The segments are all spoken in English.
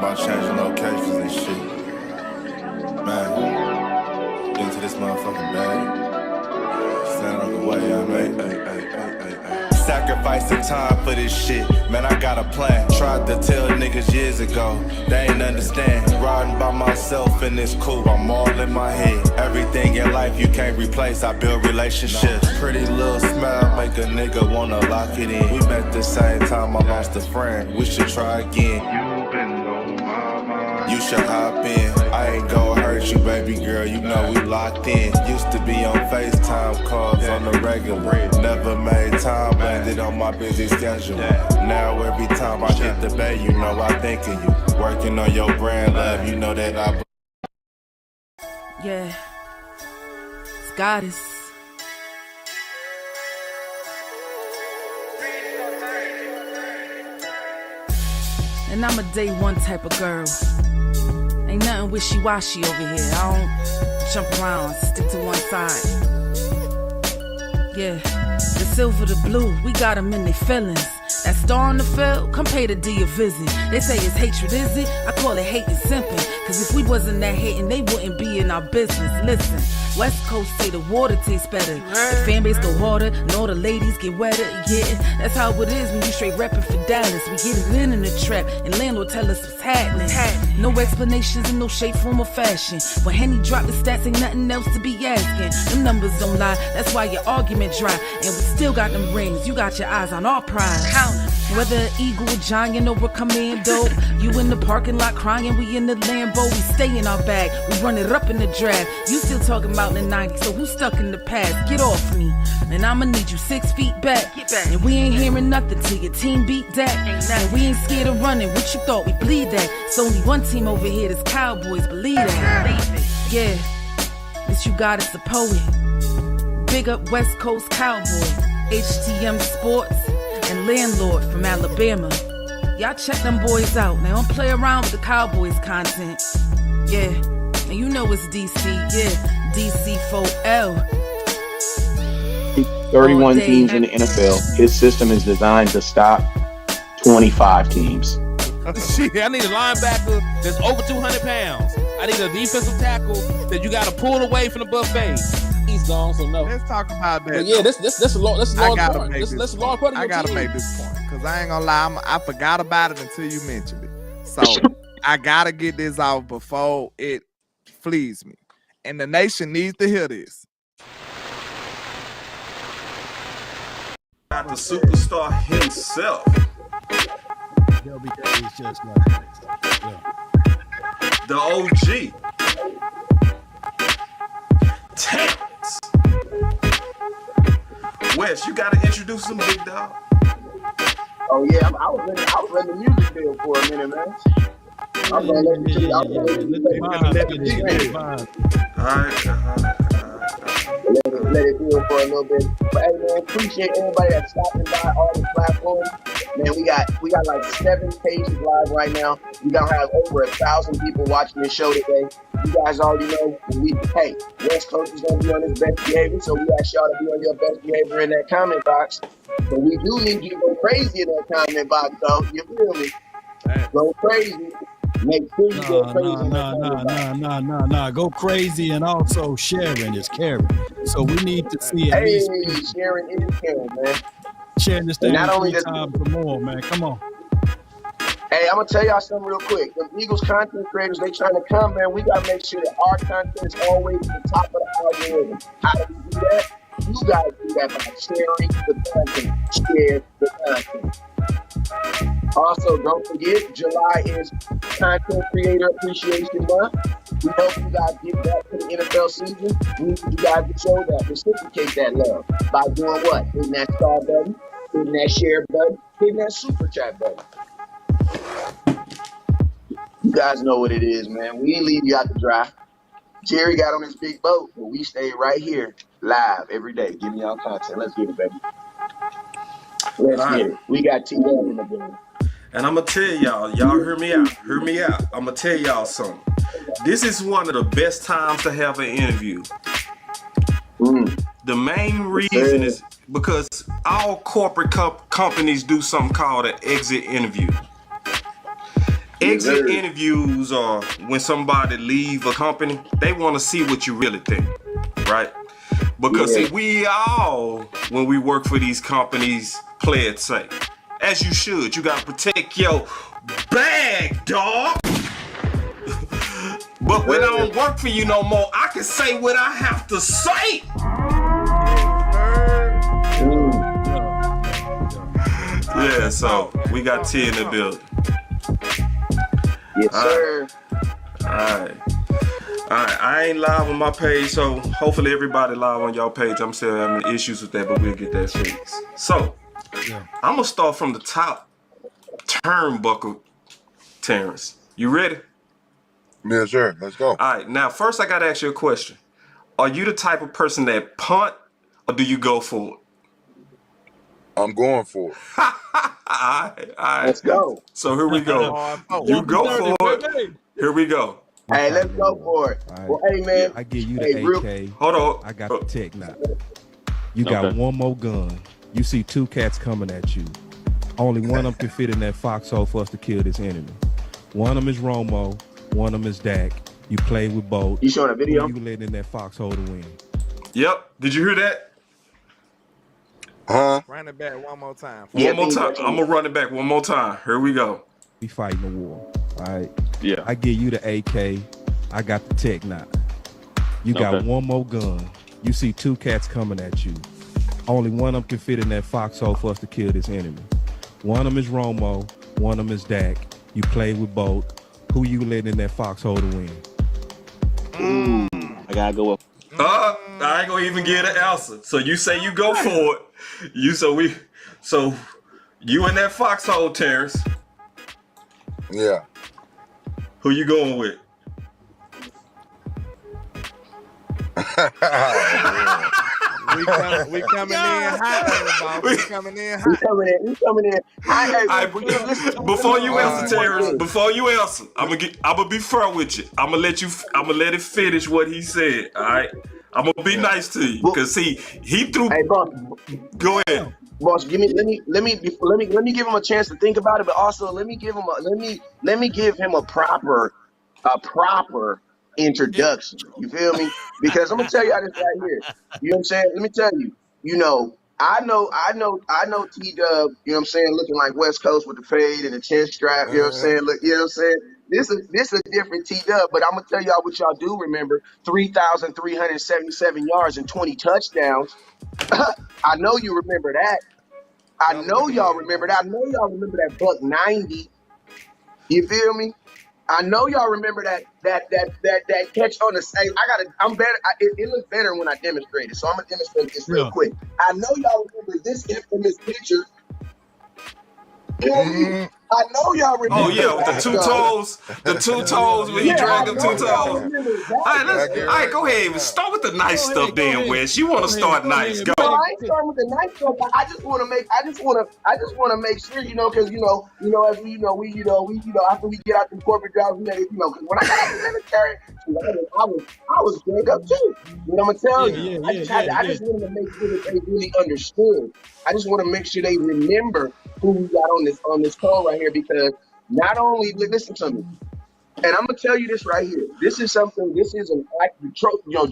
about changing locations and shit. Man, into this motherfucking bag. Stand on the way I made. Sacrificing time for this shit. Man, I got a plan. Tried to tell niggas years ago. They ain't understand. Riding by myself and it's cool. I'm all in my head. Everything in life you can't replace. I build relationships. Pretty little smile make a nigga wanna lock it in. We met the same time I lost a friend. We should try again. You been on my mind. You should hop in. I ain't gon' hurt you, baby girl. You know we locked in. Used to be on FaceTime calls on the regular. Never made time, landed on my busy schedule. Now every time I hit the bay, you know I think of you. Working on your brand, love, you know that I. Yeah, it's goddess. And I'm a day one type of girl. Ain't nothing wishy-washy over here. I don't jump around, stick to one side. Yeah, the silver, the blue, we got them in their feelings. That star on the field, come pay the D a visit. They say it's hatred, is it? I call it hate and simping. Cause if we wasn't that hating, they wouldn't be in our business. Listen, West Coast say the water tastes better. The fan base go harder, and all the ladies get wetter. Yeah, that's how it is when you straight reppin' for Dallas. We get it in the trap, and landlord tell us what's happening. No explanations in no shape, form, or fashion. When Henny drop the stats, ain't nothing else to be asking. Them numbers don't lie, that's why your argument dry. And we still got them rings, you got your eyes on our prize. Whether an eagle, a giant, or a commando, you in the parking lot crying, we in the Lambo. We stay in our bag, we run it up in the draft. You still talking about the 90s, so who's stuck in the past? Get off me, and I'ma need you 6 feet back. And we ain't hearing nothing till your team beat that. And we ain't scared of running, what you thought we bleed that? It's only one team over here, this Cowboys, believe that. Yeah, this you got is the poet. Big up West Coast Cowboys, HTM Sports, and Landlord from Alabama. Y'all check them boys out. They don't play around with the Cowboys content. Yeah, and you know it's DC. Yeah, DC4L. 31 teams in the NFL. His system is designed to stop 25 teams. Shit, I need a linebacker that's over 200 pounds. I need a defensive tackle that you got to pull away from the buffet. He's gone, so no. Let's talk about that. But yeah, that's a long part. That's a long part of your I gotta team. make this point because I ain't gonna lie, I forgot about it until you mentioned it. So I gotta get this out before it flees me, and the nation needs to hear this. Got the superstar himself. It's just like that. Yeah. The OG. Terrance. Wes, you gotta introduce him, big dog. Oh yeah, I was in the music field for a minute, man. I'm gonna let it deal for a little bit. But hey man, appreciate everybody that's stopping by all the platforms. Man, we got like 7 pages live right now. We gonna have over 1,000 people watching this show today. You guys already know hey, West Coast is gonna be on his best behavior, so we ask y'all to be on your best behavior in that comment box. But we do need you to go crazy in that comment box, though. You feel me? Go crazy. Make sure you go crazy. Nah. Go crazy, and also sharing is caring. So we need to see at least sharing is caring, man. Sharing this thing not only 3 times or more, man. Come on. Hey, I'm gonna tell y'all something real quick. The Eagles content creators, they trying to come, man. We gotta make sure that our content is always at the top of the algorithm. How do we do that? You guys do that by sharing the content. Share the content. Also, don't forget, July is Content Creator Appreciation Month. We hope you guys get back to the NFL season. We need you guys to show that, reciprocate that love by doing what? Hitting that star button, hitting that share button, hitting that super chat button. You guys know what it is, man. We ain't leave you out to dry. Jerry got on his big boat, but we stay right here live every day. Give me y'all content. Let's get it, baby. Let's get it. We got T-Dub in the building. And I'm going to tell y'all hear me out. I'm going to tell y'all something. This is one of the best times to have an interview. The main reason is because all corporate companies do something called an exit interview. Exit sir. interviews or when somebody leave a company, they want to see what you really think, right? Because Yeah. see, we all, when we work for these companies, play it safe. As you should. You gotta protect your bag, dog. But when I don't work for you no more, I can say what I have to say. Yeah, so we got T in the building. Yes, sir. Alright. I ain't live on my page, so hopefully everybody live on y'all page. I'm still having issues with that, but we'll get that fixed. So, I'm gonna start from the top turnbuckle, Terrance. You ready? Yes, sir. Let's go. Alright, now first I gotta ask you a question. Are you the type of person that punt or do you go for it? I'm going for it. Alright. Let's go. So here we go. You go for it. Here we go. Hey, let's go for it. All right. Well, hey, man. I give you Hey, the real- AK. Hold on. I got the tech now. You got Okay. one more gun. You see two cats coming at you. Only one of them can fit in that foxhole for us to kill this enemy. One of them is Romo. One of them is Dak. You play with both. You showing a video? Who you letting in that foxhole to win? Yep. Did you hear that? Huh? Run it back one more time. Yeah, One more time. think- I'm gonna run it back one more time. Here we go. We fighting the war. All right. Yeah. I give you the AK. I got the tech now. You got Okay. one more gun. You see two cats coming at you. Only one of them can fit in that foxhole for us to kill this enemy. One of them is Romo. One of them is Dak. You play with both. Who you letting in that foxhole to win? I gotta go up. I ain't gonna even get an answer. So you say you go for it. So you in that foxhole, Terrance. Yeah. Who you going with? We coming in hot, boss. We coming in hot. We coming in. Before you answer, Terrance, before you answer, I'm gonna be fair with you. I'm gonna let it finish what he said. All right. I'm gonna be nice to you because he threw. Hey, boss. Go ahead. Boss, let me give him a chance to think about it, but also let me give him a proper introduction. You feel me? Because I'm gonna tell you how this right here. You know what I'm saying? Let me tell you. You know, I know T-Dub, you know what I'm saying, looking like West Coast with the fade and the chin strap, you know what I'm saying? Look, you know what I'm saying? This is a different T-Dub, but I'm gonna tell y'all what y'all do remember. 3,377 yards and 20 touchdowns. I know you remember that. I know y'all remember that. I know y'all remember that buck 90. You feel me? I know y'all remember that catch on the side. I'm better. It looks better when I demonstrate it. So I'm gonna demonstrate this real quick. I know y'all remember this infamous picture. I know y'all remember. Oh yeah, with the two toes when he dragged them 2 toes. All right, go ahead. Start with the nice stuff, then, Wes. You want to start nice? Go. No, I ain't starting with the nice stuff. I just want to make sure, you know, because as we after we get out the corporate jobs, because when I got out the military, I was big up too. You know what I'm gonna tell you? I just wanted to make sure that they really understood. I just want to make sure they remember who we got on this call right here, because not only listen to me, and I'm gonna tell you this right here. This is an act.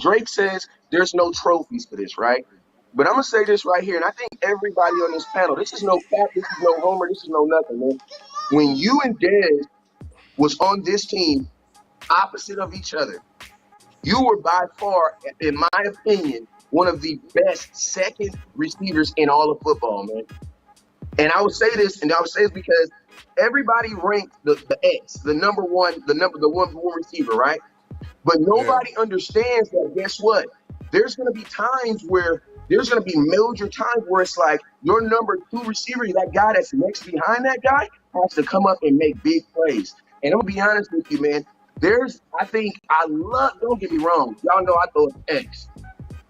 Drake says there's no trophies for this, right? But I'm gonna say this right here, and I think everybody on this panel, this is no cap, this is no homer, this is no nothing, man. When you and Dez was on this team, opposite of each other, you were by far, in my opinion, one of the best second receivers in all of football, man. And I would say this because everybody ranked the X, the one receiver, right? But nobody understands that. Guess what? There's going to be times where there's going to be major times where it's like your number 2 receiver, that guy that's next behind that guy, has to come up and make big plays. And I'm going to be honest with you, man. Don't get me wrong. Y'all know I throw an X.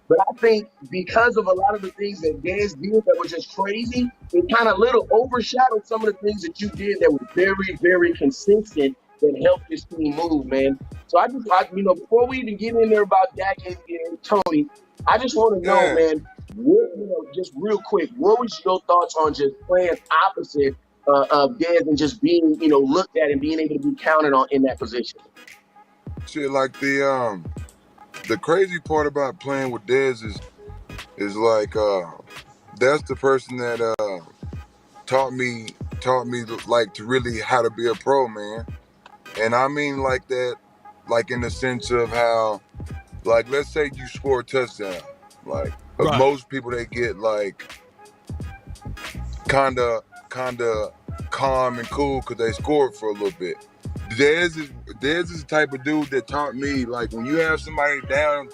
But I think because of a lot of the things that Dez did that were just crazy, it kind of overshadowed some of the things that you did that were very, very consistent that helped this team move, man. So before we even get in there about Dak and Tony, I just want to know, man, just real quick, what was your thoughts on just playing opposite Dez and just being, looked at and being able to be counted on in that position. Shit, like the crazy part about playing with Dez is like that's the person that taught me like to really how to be a pro, man. And I mean like that, like in the sense of how, like, let's say you score a touchdown, like most people, they get like kinda calm and cool because they scored for a little bit. Dez is the type of dude that taught me, like, when you have somebody down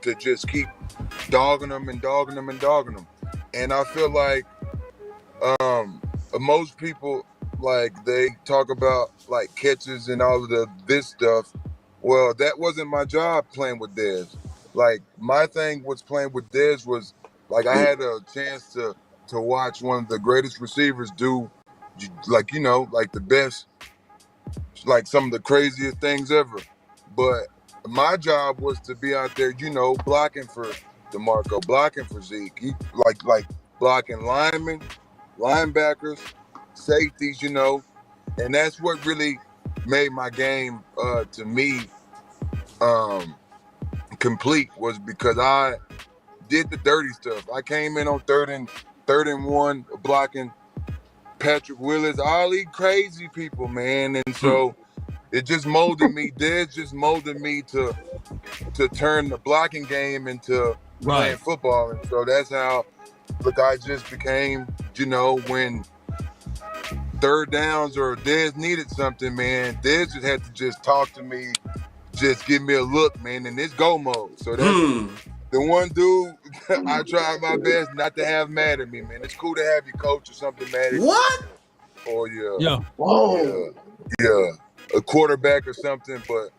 to just keep dogging them and dogging them and dogging them. And I feel like most people, like, they talk about like catches and all of this stuff. Well, that wasn't my job playing with Dez. Like, my thing was playing with Dez was like I had a chance to watch one of the greatest receivers do, like, like the best, like some of the craziest things ever. But my job was to be out there, blocking for DeMarco, blocking for Zeke, like blocking linemen, linebackers, safeties, and that's what really made my game to me complete, was because I did the dirty stuff. I came in on third and one blocking Patrick Willis, all these crazy people, man. And so it just molded me. Dez just molded me to turn the blocking game into playing football. And so that's how the guy just became, when third downs or Dez needed something, man, Dez just had to just talk to me, just give me a look, man, and it's go mode. So that's the one dude I try my best not to have mad at me, man. It's cool to have your coach or something mad at you. What? Or Whoa. A quarterback or something. But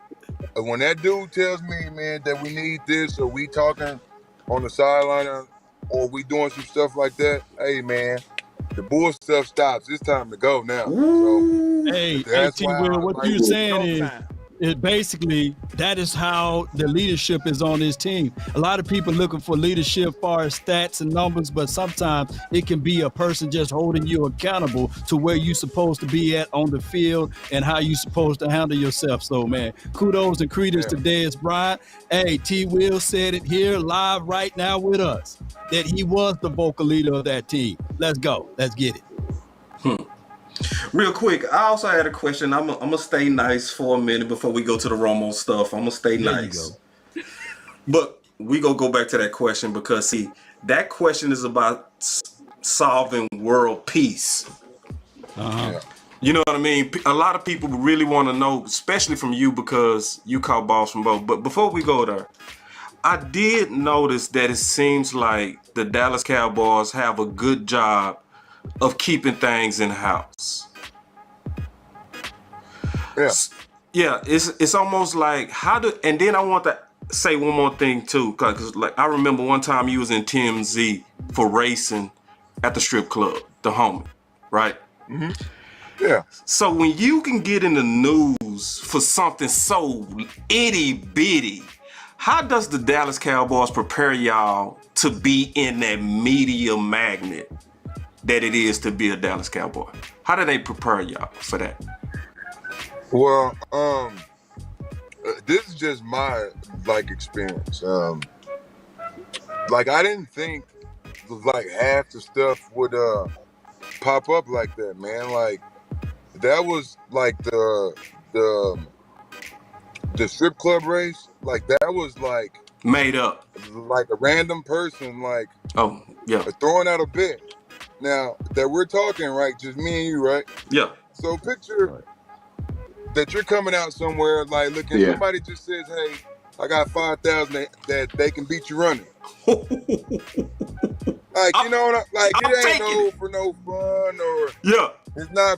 when that dude tells me, man, that we need this, or we talking on the sideline, or we doing some stuff like that, hey, man, the bull stuff stops. It's time to go now. So Hey, that's T-Will, what like you're saying is, time. basically, that is how the leadership is on this team. A lot of people looking for leadership far as stats and numbers, but sometimes it can be a person just holding you accountable to where you're supposed to be at on the field and how you're supposed to handle yourself. So, man, kudos and credits to Dez Bryant. Hey, T-Will said it here live right now with us, that he was the vocal leader of that team. Let's go. Let's get it. Real quick, I also had a question. I'm gonna stay nice for a minute before we go to the Romo stuff. I'm gonna stay nice. But we gonna go back to that question because, see, that question is about solving world peace. You know what I mean? A lot of people really want to know, especially from you, because you caught balls from both. But before we go there, I did notice that it seems like the Dallas Cowboys have a good job of keeping things in house. Yeah, it's almost like and then I want to say one more thing too, because like I remember one time you was in TMZ for racing at the strip club, the homie, right? Mm-hmm. Yeah. So when you can get in the news for something so itty bitty, how does the Dallas Cowboys prepare y'all to be in that media magnet that it is to be a Dallas Cowboy? How do they prepare y'all for that? Well, this is just my experience. Like, I didn't think like half the stuff would pop up like that, man. Like, that was like the strip club race. Like, that was like made up, like a random person, like, oh yeah, throwing out a bet. Now that we're talking, right, just me and you, right? Yeah. So picture that you're coming out somewhere, like, looking, somebody just says, hey, I got 5,000 that they can beat you running. Like, you know what like, it ain't no for no fun, or it's not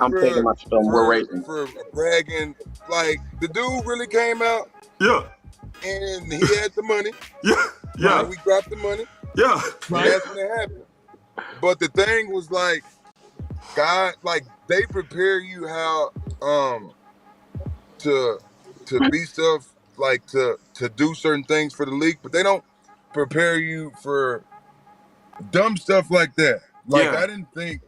for bragging. Like, the dude really came out, and he had the money. And we dropped the money. And that's when it happened. But the thing was, like, God, like, they prepare you how to be stuff, like, to do certain things for the league, but they don't prepare you for dumb stuff like that. Like, I didn't think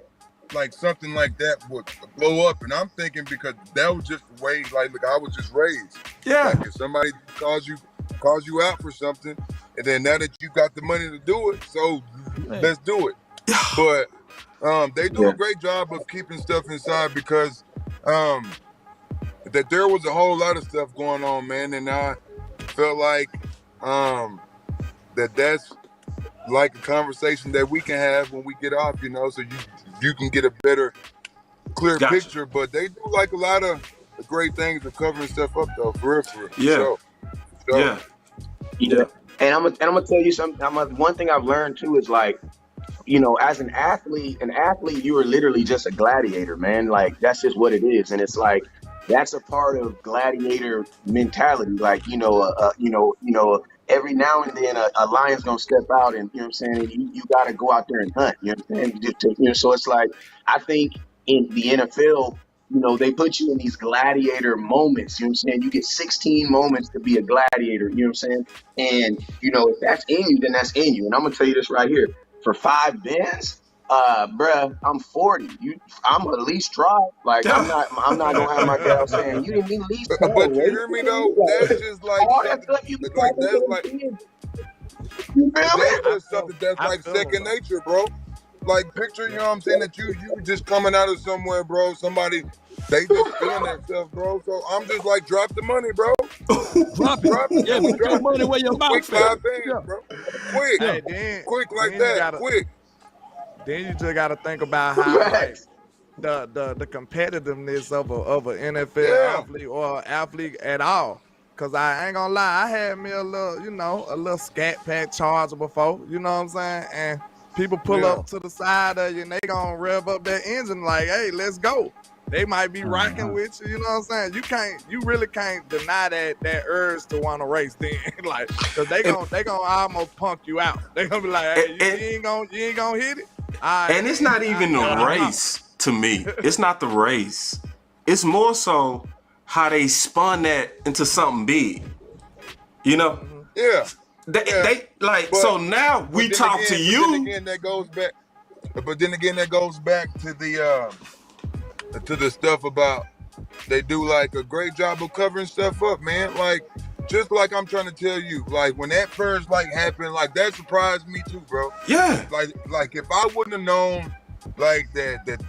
like something like that would blow up. And I'm thinking because that was just the way, like, look, I was just raised. Yeah. Like if somebody calls you out for something, and then now that you got the money to do it, so let's do it. But they do a great job of keeping stuff inside because that there was a whole lot of stuff going on, man, and I felt like that's like a conversation that we can have when we get off, you know, so you can get a better, clear picture. But they do like a lot of great things of covering stuff up, though, for real. Yeah. Yeah. And I'm gonna tell you something. One thing I've learned too is like, you know, as an athlete, you are literally just a gladiator, man. Like that's just what it is, and it's like that's a part of gladiator mentality. Like every now and then a lion's gonna step out, and you know what I'm saying. And you got to go out there and hunt. You know what I'm saying. So it's like I think in the NFL, you know, they put you in these gladiator moments, you know what I'm saying? You get 16 moments to be a gladiator, you know what I'm saying? And, you know, if that's in you, then that's in you. And I'm going to tell you this right here. For 5 bands, bruh, I'm 40. I'm at least try. Like, I'm not going to have my gal saying, you didn't at least try. But you hear me, though? That's just like, that's like, you feel me? That's just something that's like second nature, bro. Like, picture, you know what I'm saying, that you just coming out of somewhere, bro. Somebody, they just feeling themselves, bro. So I'm just like, drop the money, bro. Drop it. Yeah, put your money where your mouth is. Quick 5 bands, bro. Quick. Hey, quick like that. Quick. Then you just got to think about how like, the competitiveness of an NFL athlete or athlete at all. Cause I ain't gonna lie, I had me a little scat pack charger before, you know what I'm saying? And people pull up to the side of you and they gonna rev up that engine like, hey, let's go. They might be rocking with you, you know what I'm saying? You really can't deny that urge to want to race then. Like, cause they gonna almost punk you out. They gonna be like, hey, you ain't gonna hit it. And it's not even the race to me. It's not the race. It's more so how they spun that into something big. You know? Yeah. They like, so now we talk to you. But then again, that goes back to the stuff about they do like a great job of covering stuff up, man. Like, just like I'm trying to tell you, like when that first like happened, like that surprised me too, bro. Yeah. Like if I wouldn't have known like that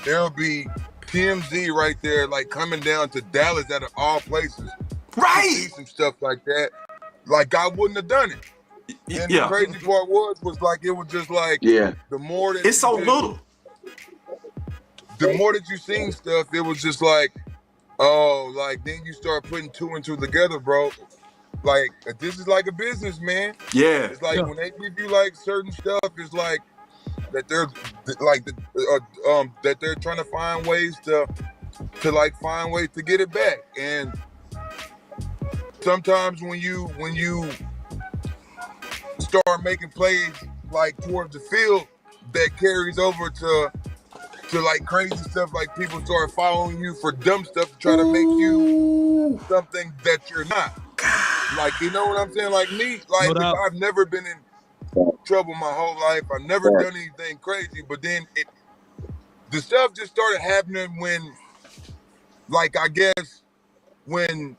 there'll be TMZ right there, like coming down to Dallas out of all places, right? To see some stuff like that. Like I wouldn't have done it. And the crazy part was like it was just like the more that it's so little. The more that you seen stuff, it was just like, oh, like then you start putting 2 and 2 together, bro. Like this is like a business, man. Yeah. It's like when they give you like certain stuff, it's like that they're like that they're trying to find ways to get it back. And sometimes when you start making plays like towards the field, that carries over to like crazy stuff. Like people start following you for dumb stuff to try to make you something that you're not. Like, you know what I'm saying? Like me, like I've never been in trouble my whole life. I've never done anything crazy, but then the stuff just started happening when, like, I guess when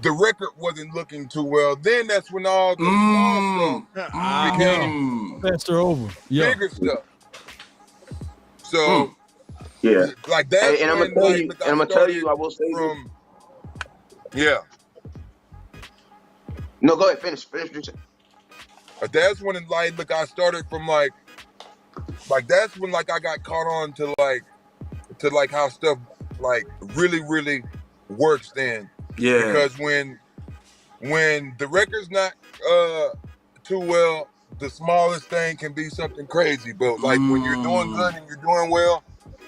the record wasn't looking too well. Then that's when all the small stuff became faster over, bigger stuff. So like that. Hey, and I'm gonna tell you, I will say from No, go ahead, finish. That's when I started from like that's when like I got caught on to how stuff like really, really works then. Yeah. Because when the record's not too well, the smallest thing can be something crazy. But like when you're doing good and you're doing well,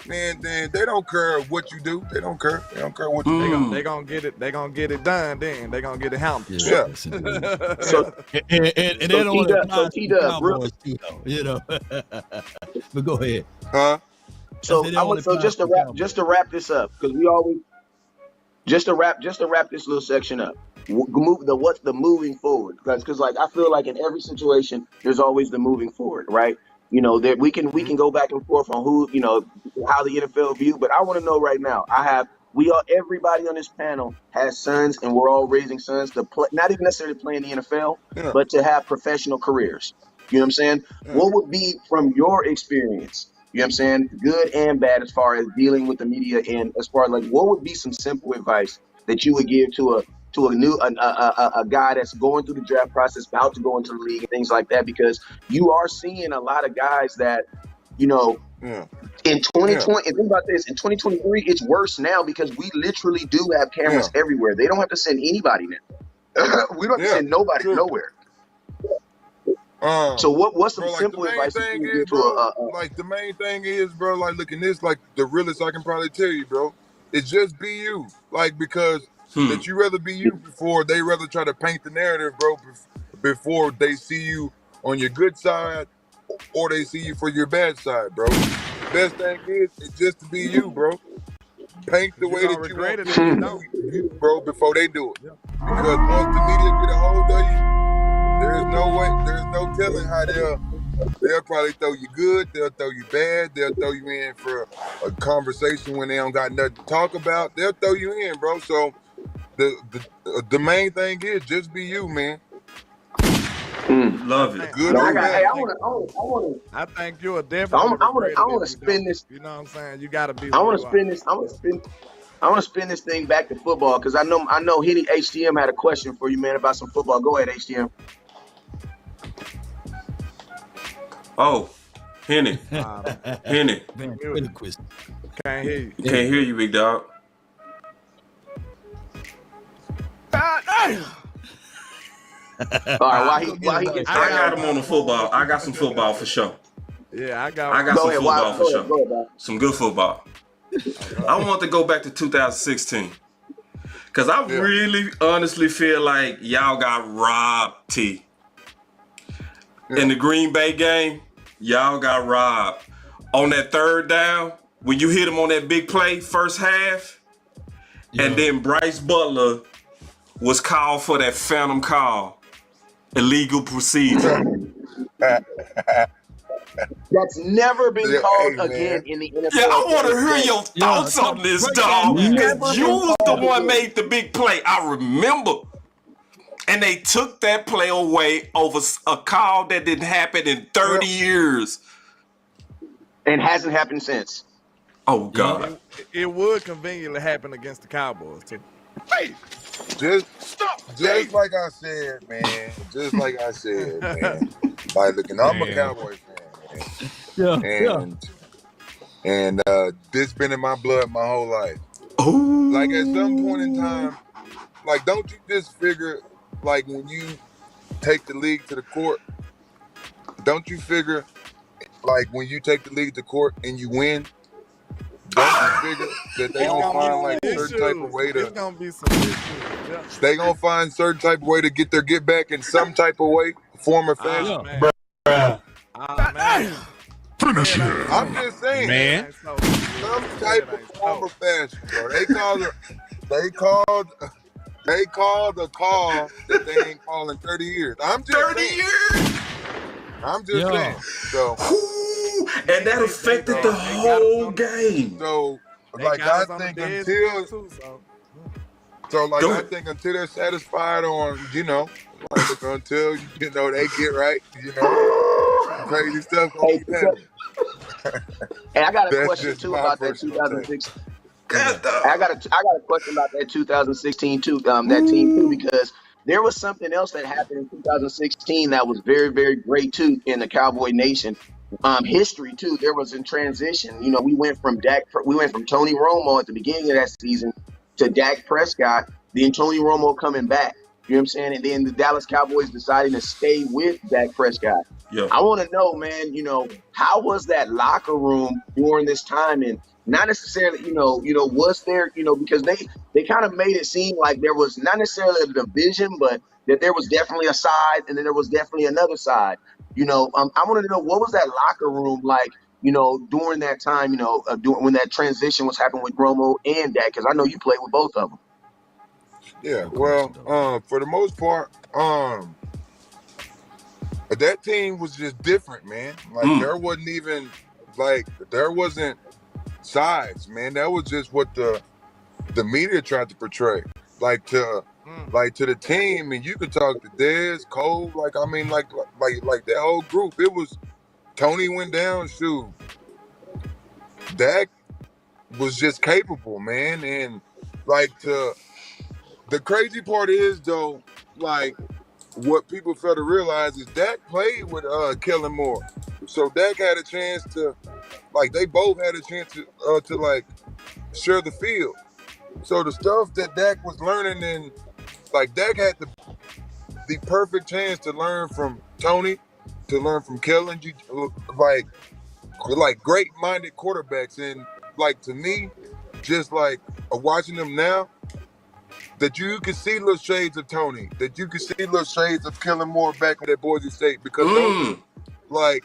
man, then they don't care what you do. They don't care. They don't care what you do. They gonna get it. They gonna get it done. Then they gonna get it handled. Yeah. So and they don't apply to the Cowboys too, though, you know. But go ahead. Huh? So just to wrap this up, because we always just to wrap this little section up. What's the moving forward? Because like I feel like in every situation there's always the moving forward, right? You know, that we can go back and forth on who, you know, how the NFL view. But I want to know right now. Everybody on this panel has sons, and we're all raising sons to play, not even necessarily play in the NFL, but to have professional careers. You know what I'm saying? What would be, from your experience, you know what I'm saying, good and bad, as far as dealing with the media, and as far as like, what would be some simple advice that you would give to a guy that's going through the draft process, about to go into the league and things like that? Because you are seeing a lot of guys that, you know, in 2020, and think about this, in 2023, it's worse now because we literally do have cameras everywhere. They don't have to send anybody now. We don't have to send nobody nowhere. So what's some simple advice that you give to like the main thing is, bro, like looking this, like the realest I can probably tell you, bro, it's just be you. Like, because that you rather be you before they rather try to paint the narrative, bro, before they see you on your good side or they see you for your bad side, bro. The best thing is just to be you, bro. Paint the way that you want to do, bro, before they do it. Because once the media get a hold of you, there's no telling how they'll probably throw you good, they'll throw you bad, they'll throw you in for a conversation when they don't got nothing to talk about. They'll throw you in, bro. So the main thing is just be you, man. Love it. Good. I think you are definitely. I want to spin this. You know what I'm saying? You got to be. I want to spin this. I want to spin this thing back to football, because I know Henny HTM had a question for you, man, about some football. Go ahead, HTM. Oh, Henny. Henny. Can't hear you. Can't hear you, big dog. All right, while he gets, I got him on the football. I got some football for sure. Yeah, I got some football for sure. Some good football. I want to go back to 2016 because I really honestly feel like y'all got robbed, T. In the Green Bay game, y'all got robbed. On that third down, when you hit him on that big play, first half, and then Bryce Butler was called for that phantom call. Illegal procedure. That's never been called again in the NFL. Yeah, I want to hear your thoughts on this, dog. Because you was the one made the big play. I remember. And they took that play away over a call that didn't happen in 30 years. And hasn't happened since. Oh, God. It would conveniently happen against the Cowboys, too. Hey! Just like I said, man. Just like I said, man. Like, looking, I'm a Cowboys fan, man. And this been in my blood my whole life. Ooh. Like, at some point in time, like, don't you just figure, like, when you take the league to the court, don't you figure, like, when you take the league to court and you win, don't you figure that they gonna find like certain type of way to? There's gonna be some issues. Yeah. They gonna find certain type of way to get their get back in some type of way, form or fashion. Man. Finish it. I'm just saying, Man. some type of form or fashion, bro. They called a call that they ain't calling 30 years. I'm just 30 saying. years? I'm just saying. So. And that affected the whole game. So, like, I think until they're satisfied on, you know, like, until, you know, they get right, you know, crazy stuff gonna be happening. And I got a question too about that 2006. I got a question about that 2016 too, that team too, because there was something else that happened in 2016 that was very, very great too in the Cowboy Nation. History too. There was in transition. You know, we went from Tony Romo at the beginning of that season to Dak Prescott, then Tony Romo coming back. You know what I'm saying? And then the Dallas Cowboys deciding to stay with Dak Prescott. Yeah. I want to know, man, you know, how was that locker room during this time? And not necessarily, you know, was there, you know, because they kind of made it seem like there was not necessarily a division, but that there was definitely a side and then there was definitely another side. You know, I wanted to know, what was that locker room like, you know, during that time, you know, when that transition was happening with Romo and Dak, because I know you played with both of them. Yeah, well, for the most part, that team was just different, man. Like there wasn't sides, man. That was just what the media tried to portray. Like to the team, and you could talk to Dez, Cole, like that whole group. It was Tony went down, shoot. Dak was just capable, man. And the crazy part is though, like what people fail to realize is Dak played with Kellen Moore. So Dak had a chance to, they both had a chance to share the field. So the stuff that Dak was learning, and Dak had the perfect chance to learn from Tony, to learn from Kellen, great-minded quarterbacks. And to me, just watching them now, that you could see little shades of Tony, that you could see little shades of Kellen Moore back at Boise State, because those are,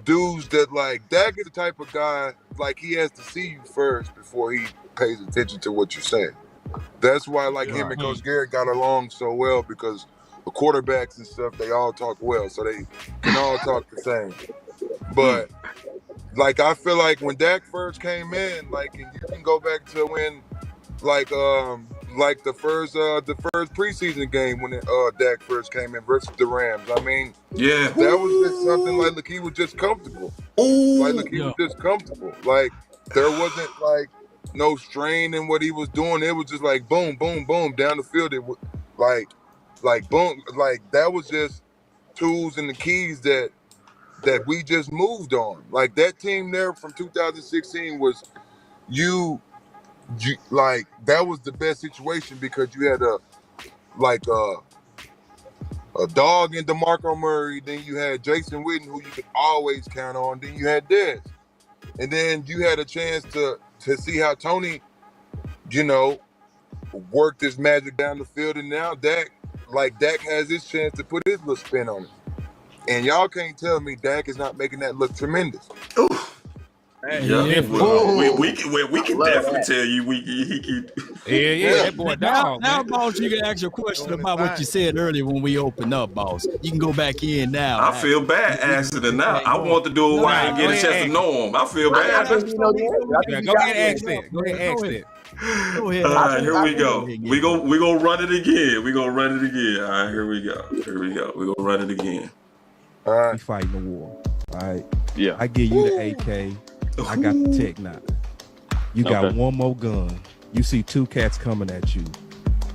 dudes that Dak is the type of guy, he has to see you first before he pays attention to what you're saying. That's why him and Coach Garrett got along so well, because the quarterbacks and stuff, they all talk well, so they can all talk the same. But I feel like when Dak first came in, and you can go back to when the first preseason game when Dak first came in versus the Rams. I mean, that was just something he was just comfortable. He was just comfortable. There wasn't no strain in what he was doing. It was just boom, boom, boom down the field. It was boom, that was just tools and the keys that we just moved on. That team there from 2016 was that was the best situation, because you had a dog in DeMarco Murray, then you had Jason Witten, who you could always count on, then you had Dez. And then you had a chance to see how Tony, worked his magic down the field, and now Dak has his chance to put his little spin on it. And y'all can't tell me Dak is not making that look tremendous. Hey, we can definitely tell you he can. That boy dog. Now, boss, you can ask your question about what you said earlier when we opened up, boss. You can go back in now. I feel bad asking it now. I want to do it while I get a chance to know him. I feel bad. Go ahead and ask that. Go ahead and ask that. Go ahead. All right, here we go. We gonna run it again. We gonna run it again. All right, here we go. We gonna run it again. All right. We fighting the war. All right. Yeah. I give you the AK. I got the Tech 9. You got one more gun. You see two cats coming at you.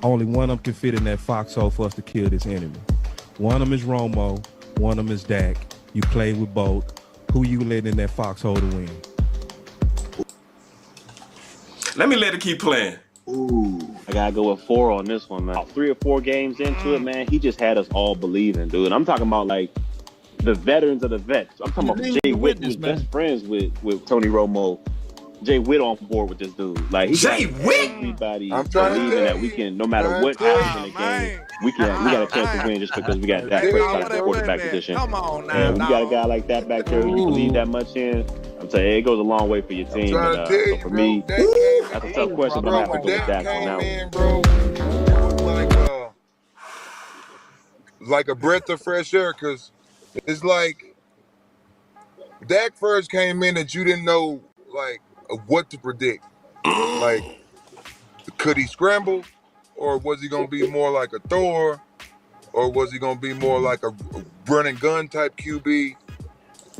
Only one of them can fit in that foxhole for us to kill this enemy. One of them is Romo. One of them is Dak. You play with both. Who you letting in that foxhole to win? Let me let it keep playing. Ooh, I gotta go with 4 on this one, man. 3 or 4 games into it, man, he just had us all believing, dude. I'm talking about the veterans of the vets. I'm talking about Jay Witt, who's best friends with Tony Romo. Jay Witt on board with this dude. He Jay Witt. Everybody believing that we can, no matter what happens in the game, we got a chance to win just because we got Dak Prescott at the quarterback position. Come on now. And when you got a guy like that back there, you believe that much in. I'm telling you, it goes a long way for your team. So for me, that's a tough question, but I'm gonna have to go with Dak on that one. Bro, like a breath of fresh air, because it's Dak first came in that you didn't know what to predict. Could he scramble, or was he gonna be more like a thrower, or was he gonna be more like a run and gun type QB?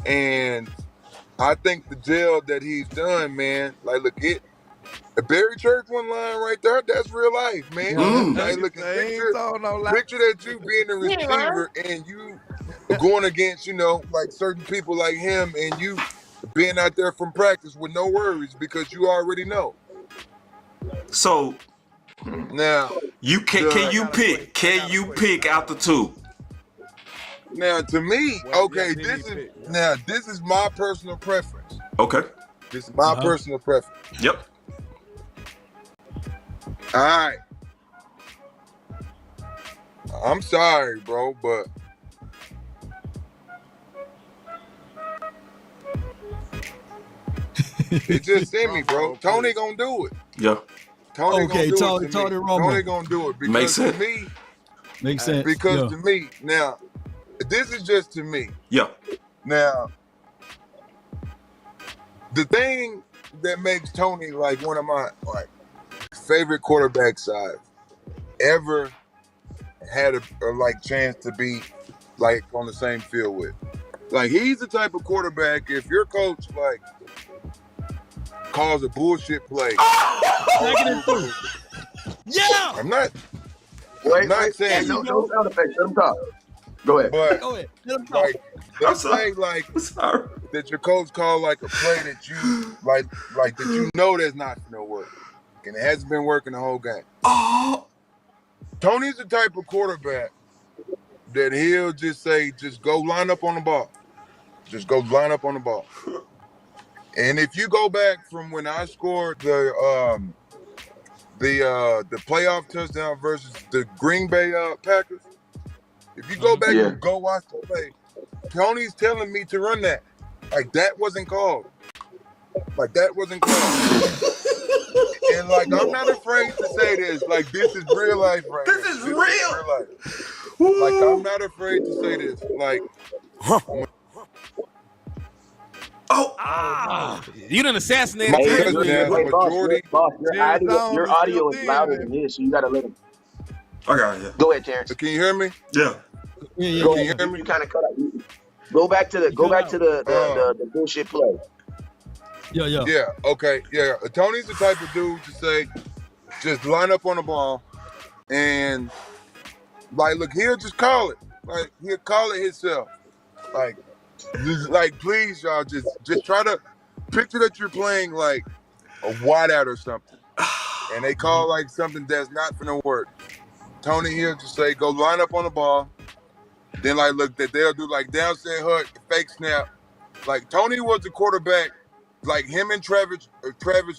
And I think the jail that he's done, man, look it. Barry Church one line right there, that's real life, man. Picture that you being a receiver and you going against, certain people like him, and you being out there from practice with no worries because you already know. So now can you pick out the two? Now to me, this is my personal preference. Okay. This is my personal preference. Yep. All right. I'm sorry, bro, but it just sent me, bro. Tony gonna do it. Yeah. Tony Tony Romo. Tony gonna do it because Makes sense. to me, makes sense. Because to me, now this is just to me. Yeah. Now, the thing that makes Tony like one of my like favorite quarterbacks I've ever had a like chance to be like on the same field with. Like he's the type of quarterback, if your coach like calls a bullshit play. Yeah. I'm not Wait, saying no sound effects. Let him talk. Go ahead. But Go ahead. Let him talk. like let's say like that your coach called like a play that you like that you know that's not gonna work. And it hasn't been working the whole game. Oh. Tony's the type of quarterback that he'll just say, just go line up on the ball. Just go line up on the ball. And if you go back from when I scored the playoff touchdown versus the Green Bay Packers, if you go back and go watch the play, Tony's telling me to run that. Like that wasn't called. Like that wasn't called. And like I'm not afraid to say this. Like this is real life right This here. is real. Life. Like I'm not afraid to say this. Like you done assassinated Hey, Terrance. boss, your audio is louder than his, so you gotta let him. Okay, Go ahead, Terrance. Can you hear me? Yeah. Can you hear me? You kind of cut out. Go back to the bullshit play. Yeah. Okay. Yeah. Tony's the type of dude to say, just line up on the ball, and like, look, he'll just call it. Like he'll call it himself. Like please, y'all, just try to picture that you're playing like a wideout or something, and they call like something that's not gonna work. Tony he'll just say, go line up on the ball. Then like look that they'll do like downset hook, fake snap. Like Tony was the quarterback. Like him and Travis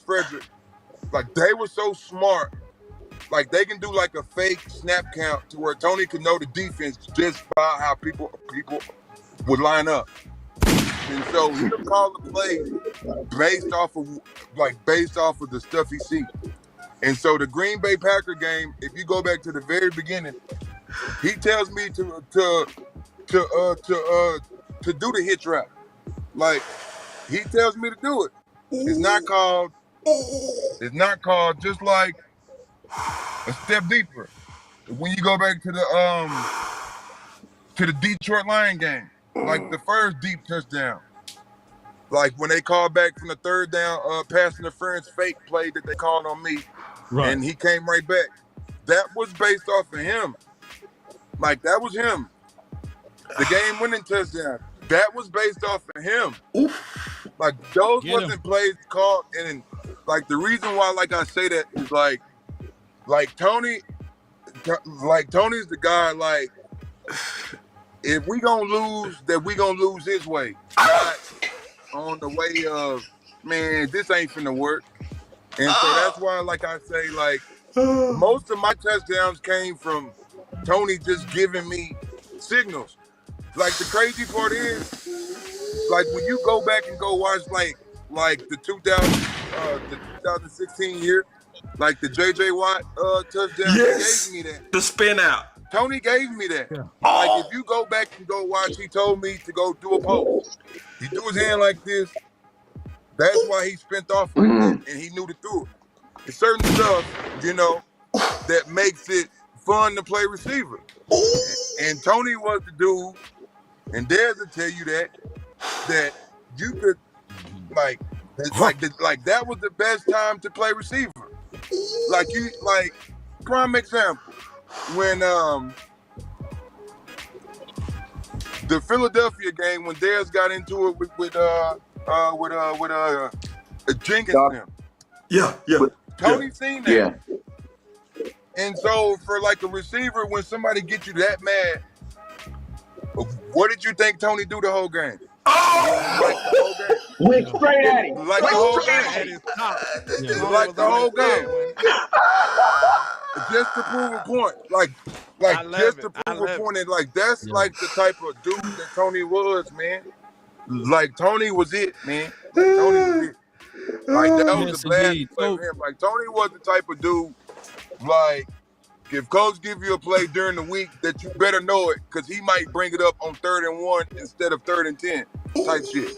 Frederick, like they were so smart. Like they can do like a fake snap count to where Tony can know the defense just by how people would line up. And so he'll call the play based off of the stuff he sees. And so the Green Bay Packer game, if you go back to the very beginning, he tells me to do the hitch route. Like he tells me to do it. It's not called just like a step deeper. When you go back to the Detroit Lion game, like the first deep touchdown, like when they called back from the third down pass interference fake play that they called on me, and he came right back. That was based off of him. Like that was him. The game winning touchdown. That was based off of him. Like those wasn't plays called, and like the reason why, like I say that is like Tony's the guy. Like if we gonna lose, that we gonna lose his way, not on the way of man. This ain't finna work, and so that's why, like I say, like most of my touchdowns came from Tony just giving me signals. Like the crazy part is, like when you go back and go watch like the 2016 year, like the JJ Watt touchdown, he gave me that. The spin out. Tony gave me that. Yeah. Like if you go back and go watch, he told me to go do a post. He threw his hand like this. That's why he spent off like that, and he knew to do it. It's certain stuff, you know, that makes it fun to play receiver. And Tony was the dude. And Dez will tell you that you could like that was the best time to play receiver. Like prime example, when the Philadelphia game when Dez got into it with Jenkins and them. Yeah. Tony seen that. Yeah. And so for like a receiver, when somebody gets you that mad, what did you think Tony do the whole game? Like the whole game. Went straight at him. Like the whole game. Like the whole game. Just to prove a point. Like just to prove a point. And like that's like the type of dude that Tony was, man. Like Tony was it, man. Like Tony was it. Like that was the blast play for him. Like Tony was the type of dude, like if Coach give you a play during the week, that you better know it, because he might bring it up on 3rd and 1 instead of 3rd and 10 type shit.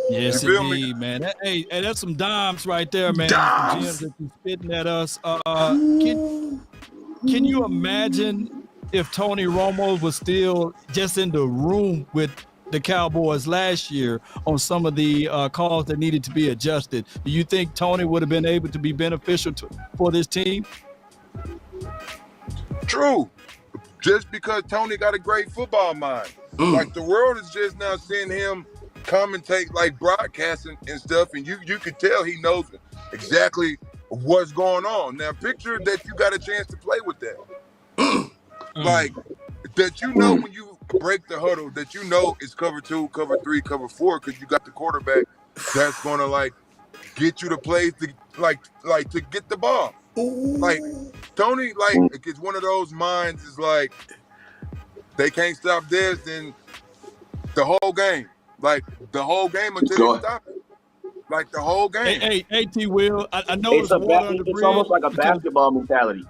Yes, indeed, man. Hey, that's some dimes right there, man. Some gems that you spitting at us. Can you imagine if Tony Romo was still just in the room with the Cowboys last year on some of the calls that needed to be adjusted? Do you think Tony would have been able to be beneficial for this team? True. Just because Tony got a great football mind. Like, the world is just now seeing him commentate, like broadcasting and stuff, and you can tell he knows exactly what's going on. Now, picture that you got a chance to play with that. Like, that you know when you break the huddle, that you know it's cover 2, cover 3, cover 4, because you got the quarterback that's going to, like, get you the plays to, like to get the ball. Like, Tony, like, it's one of those minds is like, they can't stop this, then the whole game. Like, the whole game until they stop it. Like, the whole game. Hey, T. Will, I know it's almost like a basketball mentality.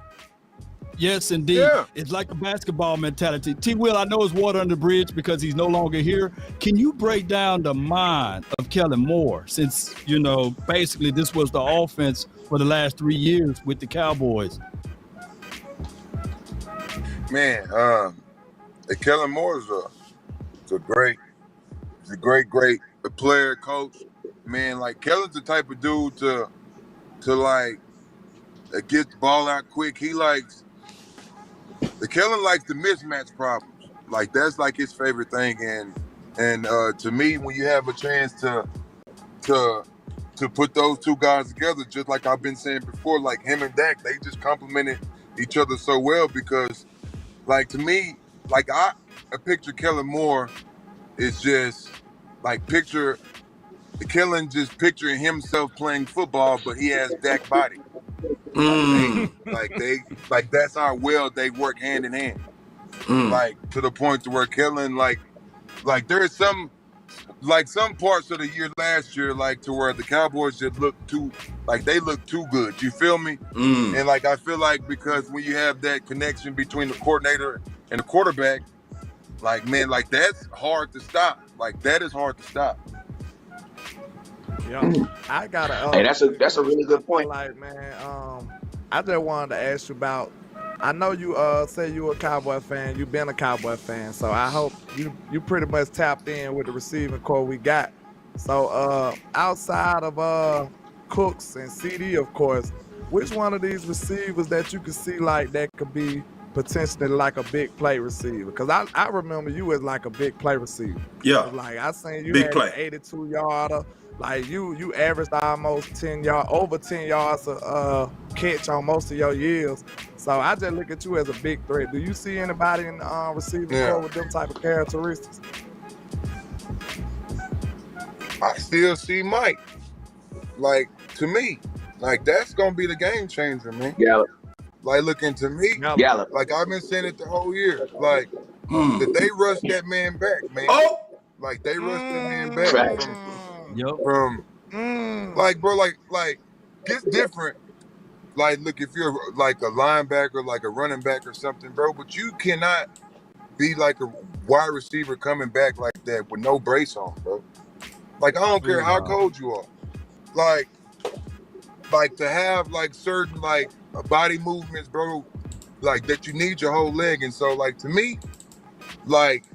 Yes, indeed. Yeah. It's like a basketball mentality. T. Will, I know it's water under the bridge because he's no longer here. Can you break down the mind of Kellen Moore, since, you know, basically this was the offense for the last 3 years with the Cowboys? Man, Kellen Moore is a great player, coach. Man, like, Kellen's the type of dude to like get the ball out quick. Kellen likes the mismatch problems. Like, that's like his favorite thing. And to me, when you have a chance to put those two guys together, just like I've been saying before, like him and Dak, they just complemented each other so well, because, like, to me, like, I picture Kellen Moore is just like Kellen just picturing himself playing football, but he has Dak body. Like that's how well they work hand in hand. Like, to the point to where Kellen, like there is some parts of the year last year, like, to where the Cowboys just look too good. You feel me? And, like, I feel like because when you have that connection between the coordinator and the quarterback, like, man, like, that's hard to stop. Like, that is hard to stop. Yeah, I gotta. Hey, that's a really good point. Like, man, I just wanted to ask you about. I know you say you a Cowboy fan. You've been a Cowboy fan, so I hope you pretty much tapped in with the receiving core we got. So outside of Cooks and CD, of course, which one of these receivers that you could see like that could be potentially like a big play receiver? Because I remember you as like a big play receiver. Yeah. Like, I seen you Big had play. an 82-yarder. Like, you averaged almost over 10 yards a catch on most of your years. So I just look at you as a big threat. Do you see anybody in the receiving core with them type of characteristics? I still see Mike. Like, to me, like, that's gonna be the game changer, man. Gallup. Like, looking to me, Gallup. like, I've been saying it the whole year. Like, that they rushed that man back, man. Like, they rushed that man back from like, bro, like it's different. Like, look, if you're like a linebacker, like a running back or something, bro, but you cannot be like a wide receiver coming back like that with no brace on, bro. Like, I don't care how cold you are. Like to have like certain like body movements, bro, like that you need your whole leg. And so, like, to me, like,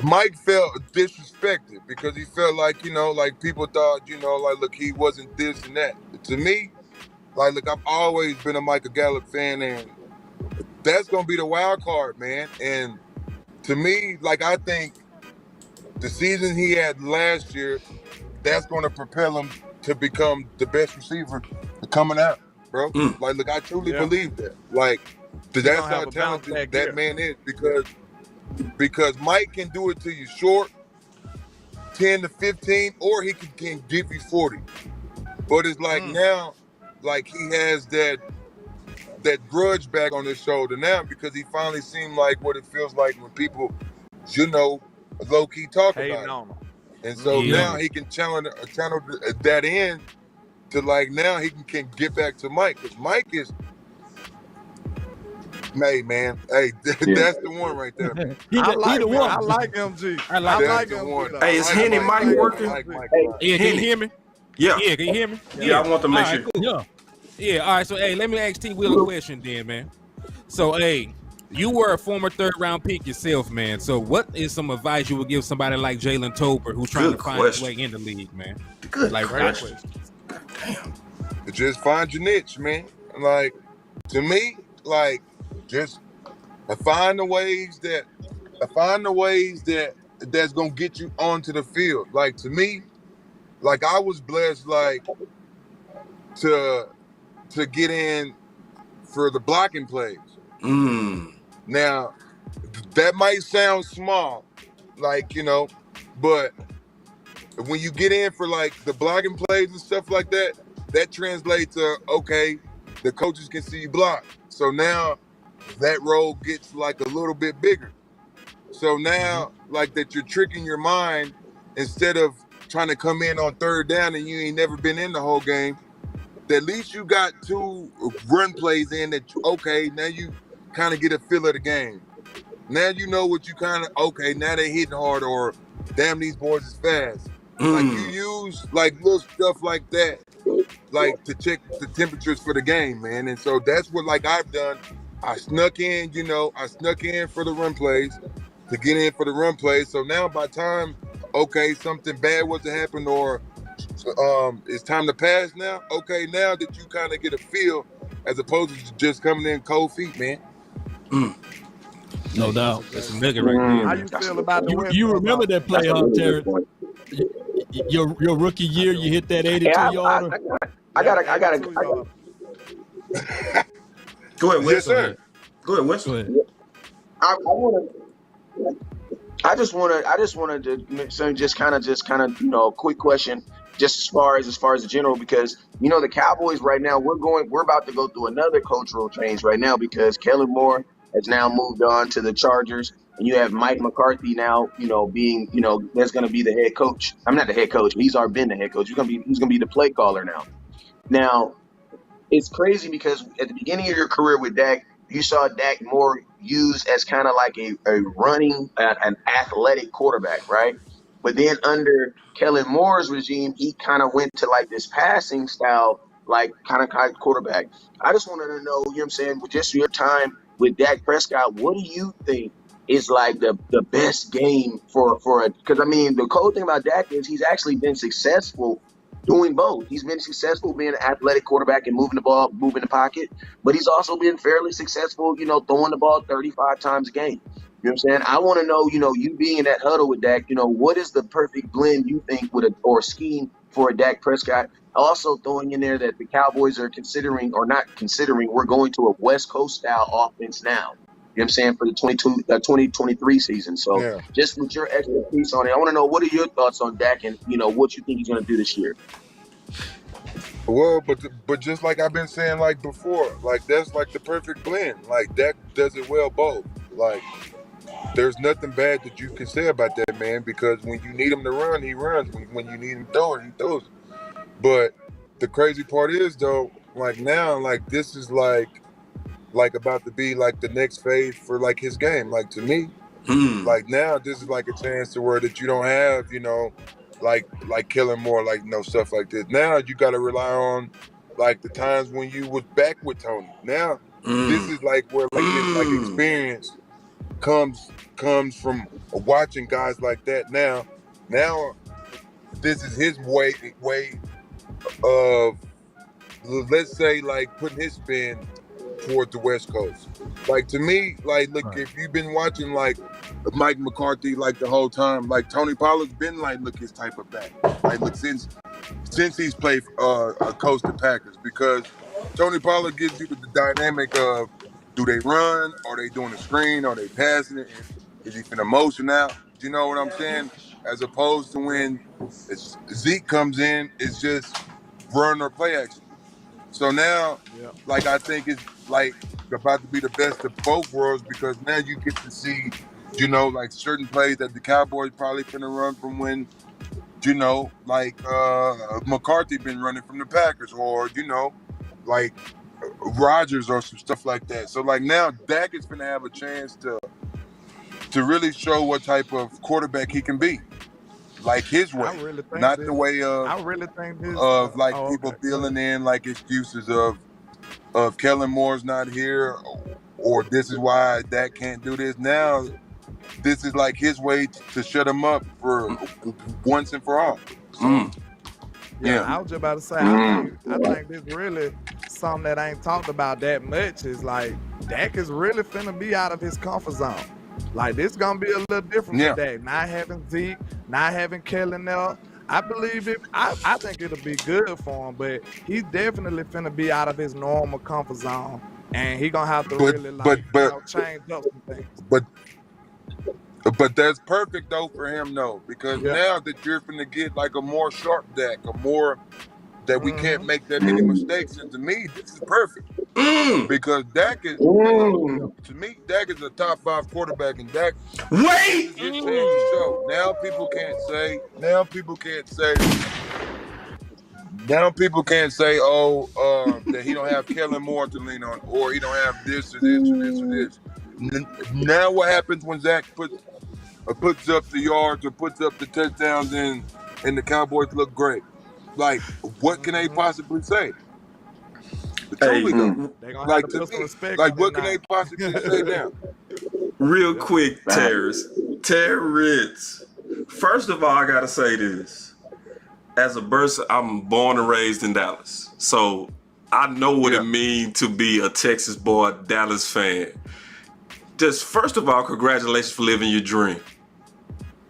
Mike felt disrespected because he felt like, you know, like people thought, you know, like, look, he wasn't this and that. To me, like, look, I've always been a Michael Gallup fan, and that's going to be the wild card, man. And to me, like, I think the season he had last year, that's going to propel him to become the best receiver coming out, bro. Like, look, I truly believe that. Like, that's how talented that man is, because Mike can do it to you short, 10 to 15, or he can give you 40. But it's like now, like, he has that grudge back on his shoulder now, because he finally seemed like what it feels like when people, you know, low-key talk about it. And so now he can channel that in like now he can get back to Mike, because Mike is, hey man, hey, that's the one right there. Man. I like one. MG. I like That's the MG. one. Hey, is Henny Mike working? Yeah, can you hear me? Yeah. Yeah, can you hear me? Yeah, I want to make sure. Cool. Yeah, all right. So, hey, let me ask T. Will a question then, man. So, hey, you were a former third-round pick yourself, man. So, what is some advice you would give somebody like Jalen Tolbert who's trying to find his way in the league, man? Good like, question. Damn. Just find your niche, man. Like, to me, like, just find the ways that's gonna get you onto the field. Like, to me, like, I was blessed, like, to get in for the blocking plays. Now, that might sound small, like, you know, but when you get in for like the blocking plays and stuff like that, that translates to, okay, the coaches can see you block. So now that role gets like a little bit bigger. So now, like, that you're tricking your mind, instead of trying to come in on third down and you ain't never been in the whole game, at least you got 2 run plays in that, okay, now you kind of get a feel of the game. Now you know what you kind of, okay, now they hitting hard, or damn, these boys is fast. Like, you use like little stuff like that, like, to check the temperatures for the game, man. And so that's what, like, I've done. I snuck in for the run plays, to get in for the run plays. So now by time, okay, something bad was to happen, or it's time to pass now. Okay, now that you kind of get a feel, as opposed to just coming in cold feet, man. No doubt. That's a nigga right there. How you feel about the West? You remember that play, Terrance? Your rookie year, you hit that 82-yarder. I got. Go ahead, Wes. Yes, sir. Go ahead, Wes. Go ahead. I just wanted to just kind of you know, quick question, just as far as the general, because you know the Cowboys right now, we're about to go through another cultural change right now, because Kellen Moore has now moved on to the Chargers, and you have Mike McCarthy now, you know, being, you know, that's going to be the head coach. I'm not the head coach, but he's already been the head coach. He's going to be the play caller now. Now, it's crazy because at the beginning of your career with Dak, you saw Dak more used as kind of like a running, an athletic quarterback, right? But then under Kellen Moore's regime, he kind of went to like this passing style, like kind of quarterback. I just wanted to know, you know what I'm saying, with just your time with Dak Prescott, what do you think is like the best game for it? Because I mean, the cool thing about Dak is he's actually been successful doing both. He's been successful being an athletic quarterback and moving the ball, moving the pocket, but he's also been fairly successful, you know, throwing the ball 35 times a game. You know what I'm saying? I want to know, you know, you being in that huddle with Dak, you know, what is the perfect blend you think or scheme for a Dak Prescott? Also throwing in there that the Cowboys are considering, or not considering, we're going to a West Coast style offense now. You know what I'm saying, for the 2023 season. So just with your expertise on it, I want to know, what are your thoughts on Dak, and, you know, what you think he's going to do this year? Well, but just like I've been saying, like before, like that's like the perfect blend. Like Dak does it well both. Like there's nothing bad that you can say about that man, because when you need him to run, he runs. When you need him to throw it, he throws it. But the crazy part is, though, like now, like this is like about to be like the next phase for like his game. Like to me, like now this is like a chance to where that you don't have, you know, like Kellen Moore, like, you know, stuff like this. Now you got to rely on like the times when you was back with Tony. Now this is like where like this like experience comes from watching guys like that. Now this is his way of, let's say, like putting his spin toward the West Coast. Like to me, like look, if you've been watching like Mike McCarthy like the whole time, like Tony Pollard's been like, look, his type of back. Like look, since he's played coached the Packers, because Tony Pollard gives you the dynamic of, do they run? Are they doing a screen? Are they passing it? Is he finna motion out? You know what I'm saying? As opposed to when Zeke comes in, it's just run or play action. So now, like, I think it's like about to be the best of both worlds, because now you get to see, you know, like certain plays that the Cowboys probably finna run from when you know, like McCarthy been running from the Packers, or you know, like Rodgers or some stuff like that. So like now Dak is gonna have a chance to really show what type of quarterback he can be, like his way, not the way of like people filling in like excuses of Kellen Moore's not here, or this is why Dak can't do this. Now this is like his way to shut him up for once and for all. So, yeah, I was just about to say, I think this really something that ain't talked about that much is like Dak is really finna be out of his comfort zone. Like this gonna be a little different for Dak. Not having Zeke, not having Kellen there. I believe it. I think it'll be good for him, but he's definitely finna be out of his normal comfort zone, and he gonna have to change up some things. But that's perfect though for him though, because now that you're finna get like a more sharp Dak, a more that we can't make that many mistakes. And to me, this is perfect because Dak is to me, Dak is a top 5 quarterback, and Dak is his chance to show. Now people can't say, that he don't have Kellen Moore to lean on, or he don't have this or this or this or this. Now what happens when Zach puts up the yards or puts up the touchdowns and the Cowboys look great? Like, what can they possibly say? Truly, like to me, like what can they possibly say now? Real quick, Terrance. First of all, I gotta say this. As a person, I'm born and raised in Dallas, so I know what it means to be a Texas boy, Dallas fan. Just first of all, congratulations for living your dream.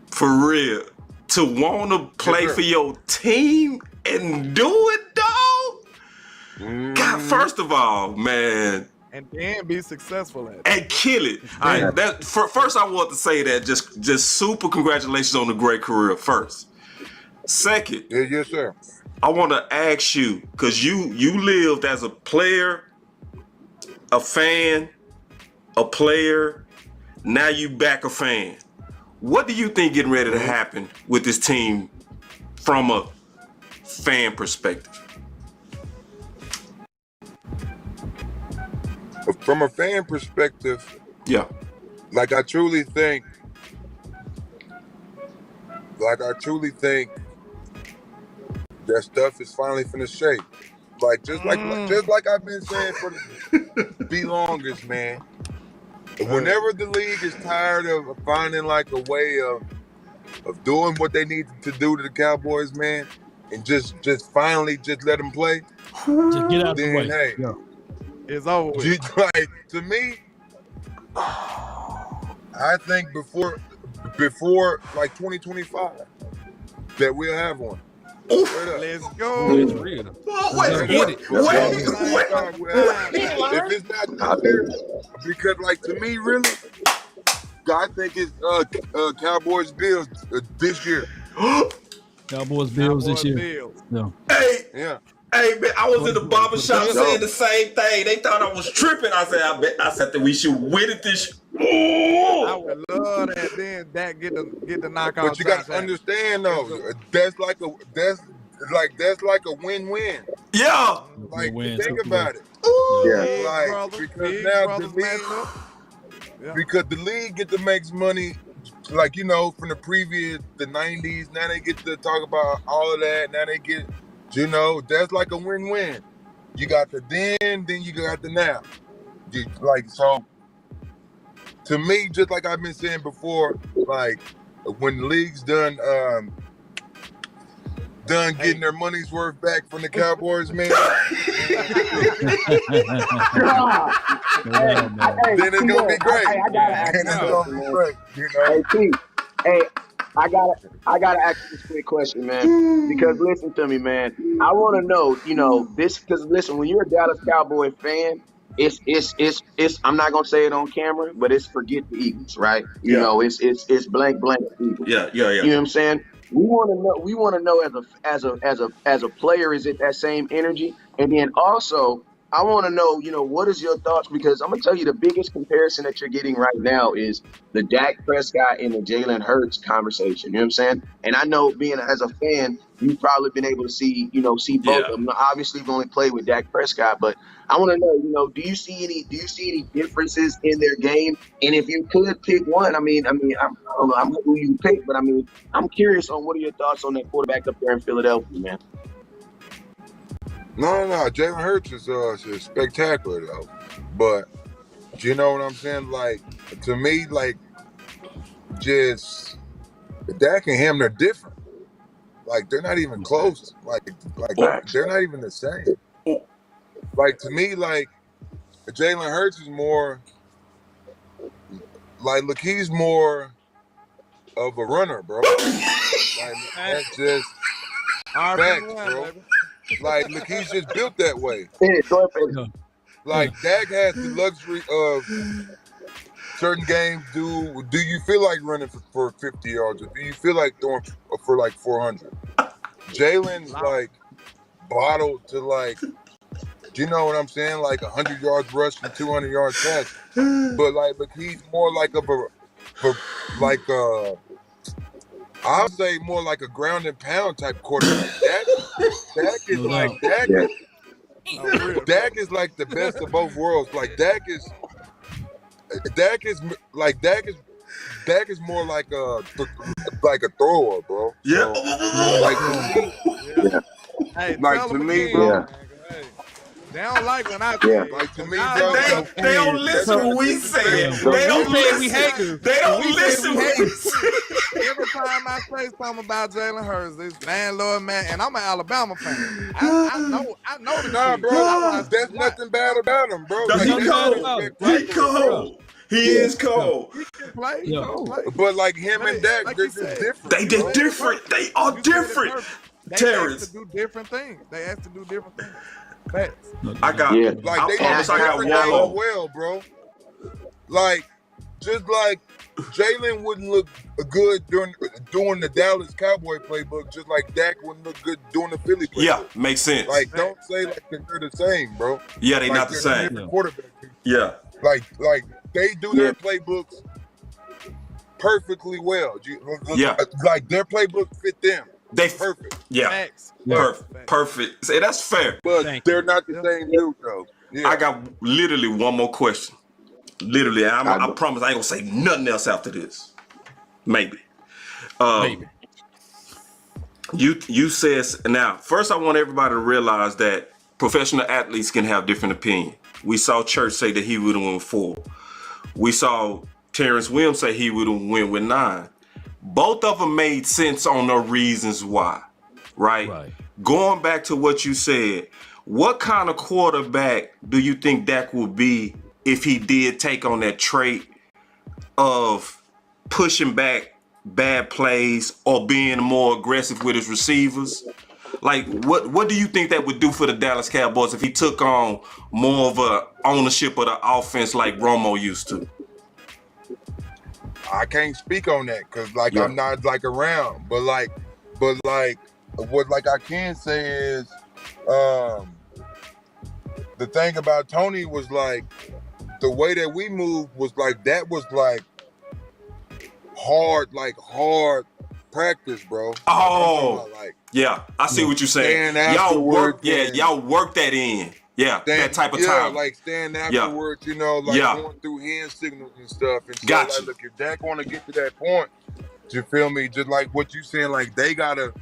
For real. To want to play for your team and do it, dog? God, first of all, man. And then be successful at it. And kill it. All right, first, I want to say that just super congratulations on a great career first. Second, yes, sir. I want to ask you, because you lived as a player, a fan, a player, now you back a fan. What do you think getting ready to happen with this team from a fan perspective? From a fan perspective, like I truly think that stuff is finally finna shake. Like just like I've been saying for the longest, man. Whenever the league is tired of finding like a way of doing what they need to do to the Cowboys, man, and just finally just let them play, just get out the way. Hey, it's over with. Like to me, I think before like 2025 that we'll have one. Let's go. It's real. Wait. If it's not there, because like to me, really, I think it's Cowboys Bills this year. Cowboys Bills this year. Hey man, I was in the barbershop saying the same thing. They thought I was tripping. I said that we should win it this year. I would love that. Then that get the knockout. But you got to understand though, that's like a win-win. Yeah. Like think about it. Because now because the league get to make money, like you know, from the 90s. Now they get to talk about all of that. Now they get. You know, that's like a win-win. You got the then you got the now. So, to me, just like I've been saying before, like when the league's done getting their money's worth back from the Cowboys, man. Then it's gonna be great. You know. Hey, I gotta ask this quick question, man. Because listen to me, man. I want to know, you know, this. Because listen, when you're a Dallas Cowboy fan, it's. I'm not gonna say it on camera, but it's forget the Eagles, right? You know, it's blank Eagles. Yeah. You know what I'm saying? We want to know as a player, is it that same energy? And then also, I want to know, what is your thoughts? Because I'm gonna tell you the biggest comparison that you're getting right now is the Dak Prescott and the Jalen Hurts conversation. You know what I'm saying? And I know, being as a fan, you've probably been able to see both of them. Obviously, you've only played with Dak Prescott, but I want to know, do you see any differences in their game? And if you could pick one, I don't know who you pick, but I'm curious on what are your thoughts on that quarterback up there in Philadelphia, man. No. Jalen Hurts is spectacular though, but you know what I'm saying? Like, to me, like, just Dak and him, they're different. Like, they're not even close. Like they're not even the same. Like, to me, like, Jalen Hurts is more like, look, he's more of a runner, bro. Like, that's just facts, bro. Like, look, he's just built that way. Like, Dak has the luxury of certain games. Do you feel like running for 50 yards, or do you feel like throwing for like 400? Jalen's like bottled to, like, you know what I'm saying? Like 100 yards rush and 200 yards pass. But like, look, he's more like I'll say more like a ground and pound type quarterback. Dak is Dak is like the best of both worlds. Like, Dak is more like a thrower, bro. Yeah. Like, to me, bro. They don't like when I like, to me, bro. They don't listen when we say it. They don't listen. They don't listen when we say it. Every time I say something about Jalen Hurts, it's landlord, man, and I'm an Alabama fan. I know the Nah, shit. bro. That's nothing bad about him, bro. He cold. He is cold. He can play. He can play. But like, him and Dak, they're just different. They different. They are different. Terrance. They asked to do different things. Facts. I got. Like, I they promise I got one more. well, bro. Like, just like Jalen wouldn't look good doing the Dallas Cowboy playbook, just like Dak wouldn't look good doing the Philly playbook. Yeah, makes sense. Like, don't say like they're the same, bro. Yeah, they like, not the same. Quarterback. Yeah. Like they do their playbooks perfectly well. Yeah. Like, their playbook fit them. They perfect. Yeah. Facts. Perfect. Say, that's fair. But they're not the same dude, though. Yeah. I got literally one more question. Literally, I promise I ain't gonna say nothing else after this. Maybe. You said, now, first I want everybody to realize that professional athletes can have different opinions. We saw Church say that he would have won 4. We saw Terrance Williams say he would have went with 9. Both of them made sense on the reasons why, right? Going back to what you said, what kind of quarterback do you think Dak would be if he did take on that trait of pushing back bad plays or being more aggressive with his receivers? Like, what do you think that would do for the Dallas Cowboys if he took on more of a ownership of the offense like Romo used to? I can't speak on that because, like, I'm not like around. But what I can say is, the thing about Tony was like the way that we moved was like that was like hard practice, bro. Oh, yeah, I see what you're saying. Y'all work that in. Yeah, that type of time. Yeah, like staying afterwards, you know, like going through hand signals and stuff. And so, like, look, if Dak want to get to that point, you feel me? Just like what you saying, like they gotta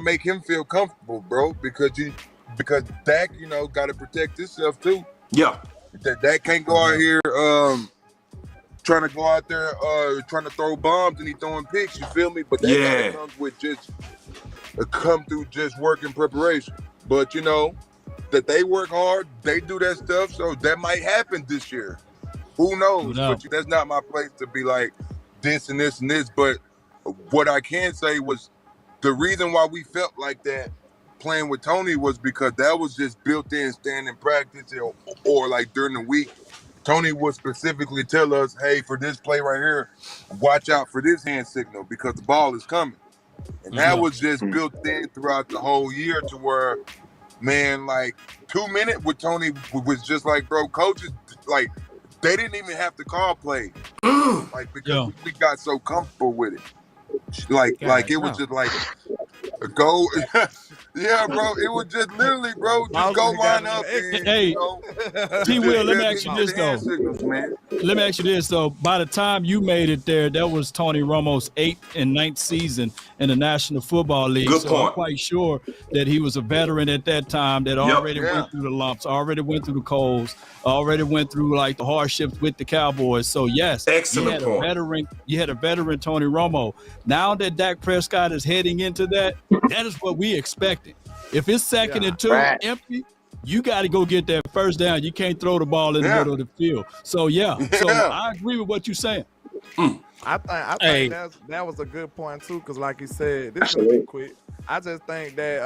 make him feel comfortable, bro, because Dak, you know, gotta protect himself too. Yeah, Dak can't go out here trying to go out there trying to throw bombs and he throwing picks. You feel me? But that comes with come through just work and preparation. But you know. That they work hard, they do that stuff, so that might happen this year. Who knows? But that's not my place to be like this and this and this. But what I can say was the reason why we felt like that playing with Tony was because that was just built in standing practice or like during the week. Tony would specifically tell us, hey, for this play right here, watch out for this hand signal because the ball is coming. And that was just built in throughout the whole year to where man, like 2 minutes with Tony was just like, bro, coaches, like, they didn't even have to call play. Like, because we got so comfortable with it. Like it was just like a go. Yeah, bro. It was just literally, bro, just go line up. And, hey, T-Will, let me ask you this, though. Signals, man. Let me ask you this, though. By the time you made it there, that was Tony Romo's 8th and 9th season in the National Football League. Good so point. I'm quite sure that he was a veteran at that time that already went through the lumps, already went through the colds, already went through like the hardships with the Cowboys. So yes, excellent point. You had a veteran Tony Romo. Now that Dak Prescott is heading into that is what we expected. If it's 2nd and 2 empty, you got to go get that first down. You can't throw the ball in the middle of the field. So I agree with what you're saying. I think that was a good point too, because like you said, this is gonna be quick. I just think that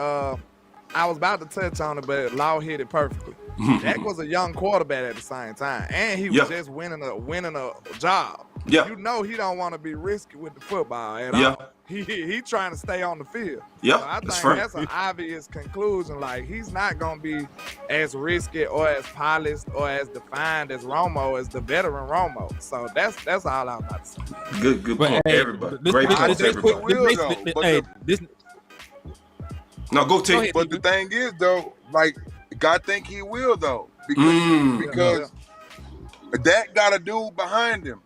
I was about to touch on it, but Law hit it perfectly. Dak was a young quarterback at the same time, and he was just winning a job. Yeah. You know he don't want to be risky with the football at all. He trying to stay on the field. Yeah, so I think that's an obvious conclusion. Like, he's not gonna be as risky or as polished or as defined as Romo, as the veteran Romo. So that's all I'm about to say. Good point, everybody. Great point, everybody. No, go take it. But the thing is, though, like, God think he will, though, because Dak got a dude behind him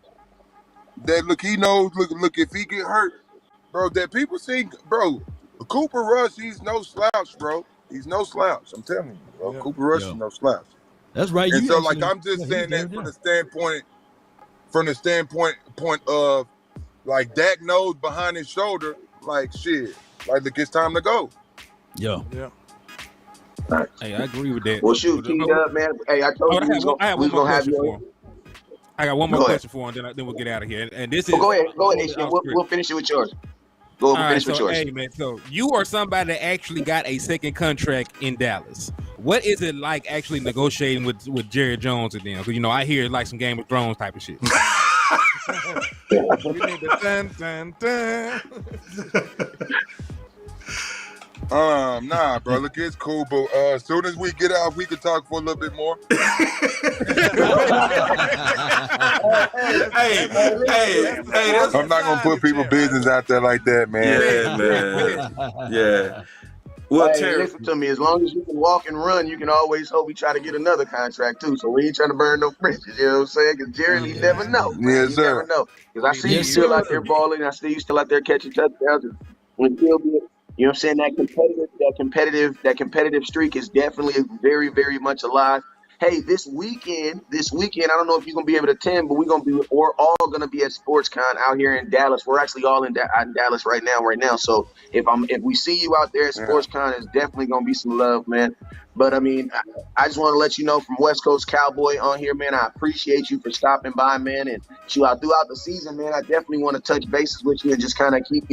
that he knows. Look, if he get hurt, bro, that people see, bro, Cooper Rush, he's no slouch, bro. He's no slouch. I'm telling you, bro. Cooper Rush is no slouch. That's right. And so, like, I'm just saying that from the standpoint of, like, Dak knows behind his shoulder, like, shit, like, look, it's time to go. Yeah. Hey, I agree with that. Well, shoot, T-Dub, man. Hey, I told you we was gonna have you. I got one more question for him, then we'll get out of here. And this is go ahead, H-Man. We'll finish it with yours. Finish with yours. Hey, man, so you are somebody that actually got a second contract in Dallas. What is it like actually negotiating with Jerry Jones and them? Because, I hear like some Game of Thrones type of shit. We need the dun, dun, dun. Nah, bro. Look, it's cool, but as soon as we get out, we can talk for a little bit more. Hey, I'm not gonna put people's business out there like that, man. Yeah, man. Yeah. Well, Terry, listen to me. As long as you can walk and run, you can always hope we try to get another contract too. So we ain't trying to burn no bridges. You know what I'm saying? Because Jerry, you never know. Yes, sir. Never know. Because I see you still out there balling. I see you still out there catching touchdowns. And you know what I'm saying? That competitive streak is definitely very, very much alive. Hey, this weekend, I don't know if you're gonna be able to attend, but we're all gonna be at SportsCon out here in Dallas. We're actually all in Dallas right now. So if we see you out there at SportsCon, it's definitely gonna be some love, man. But I mean, I just want to let you know from West Coast Cowboy on here, man. I appreciate you for stopping by, man. And throughout the season, man, I definitely want to touch bases with you and just kind of keep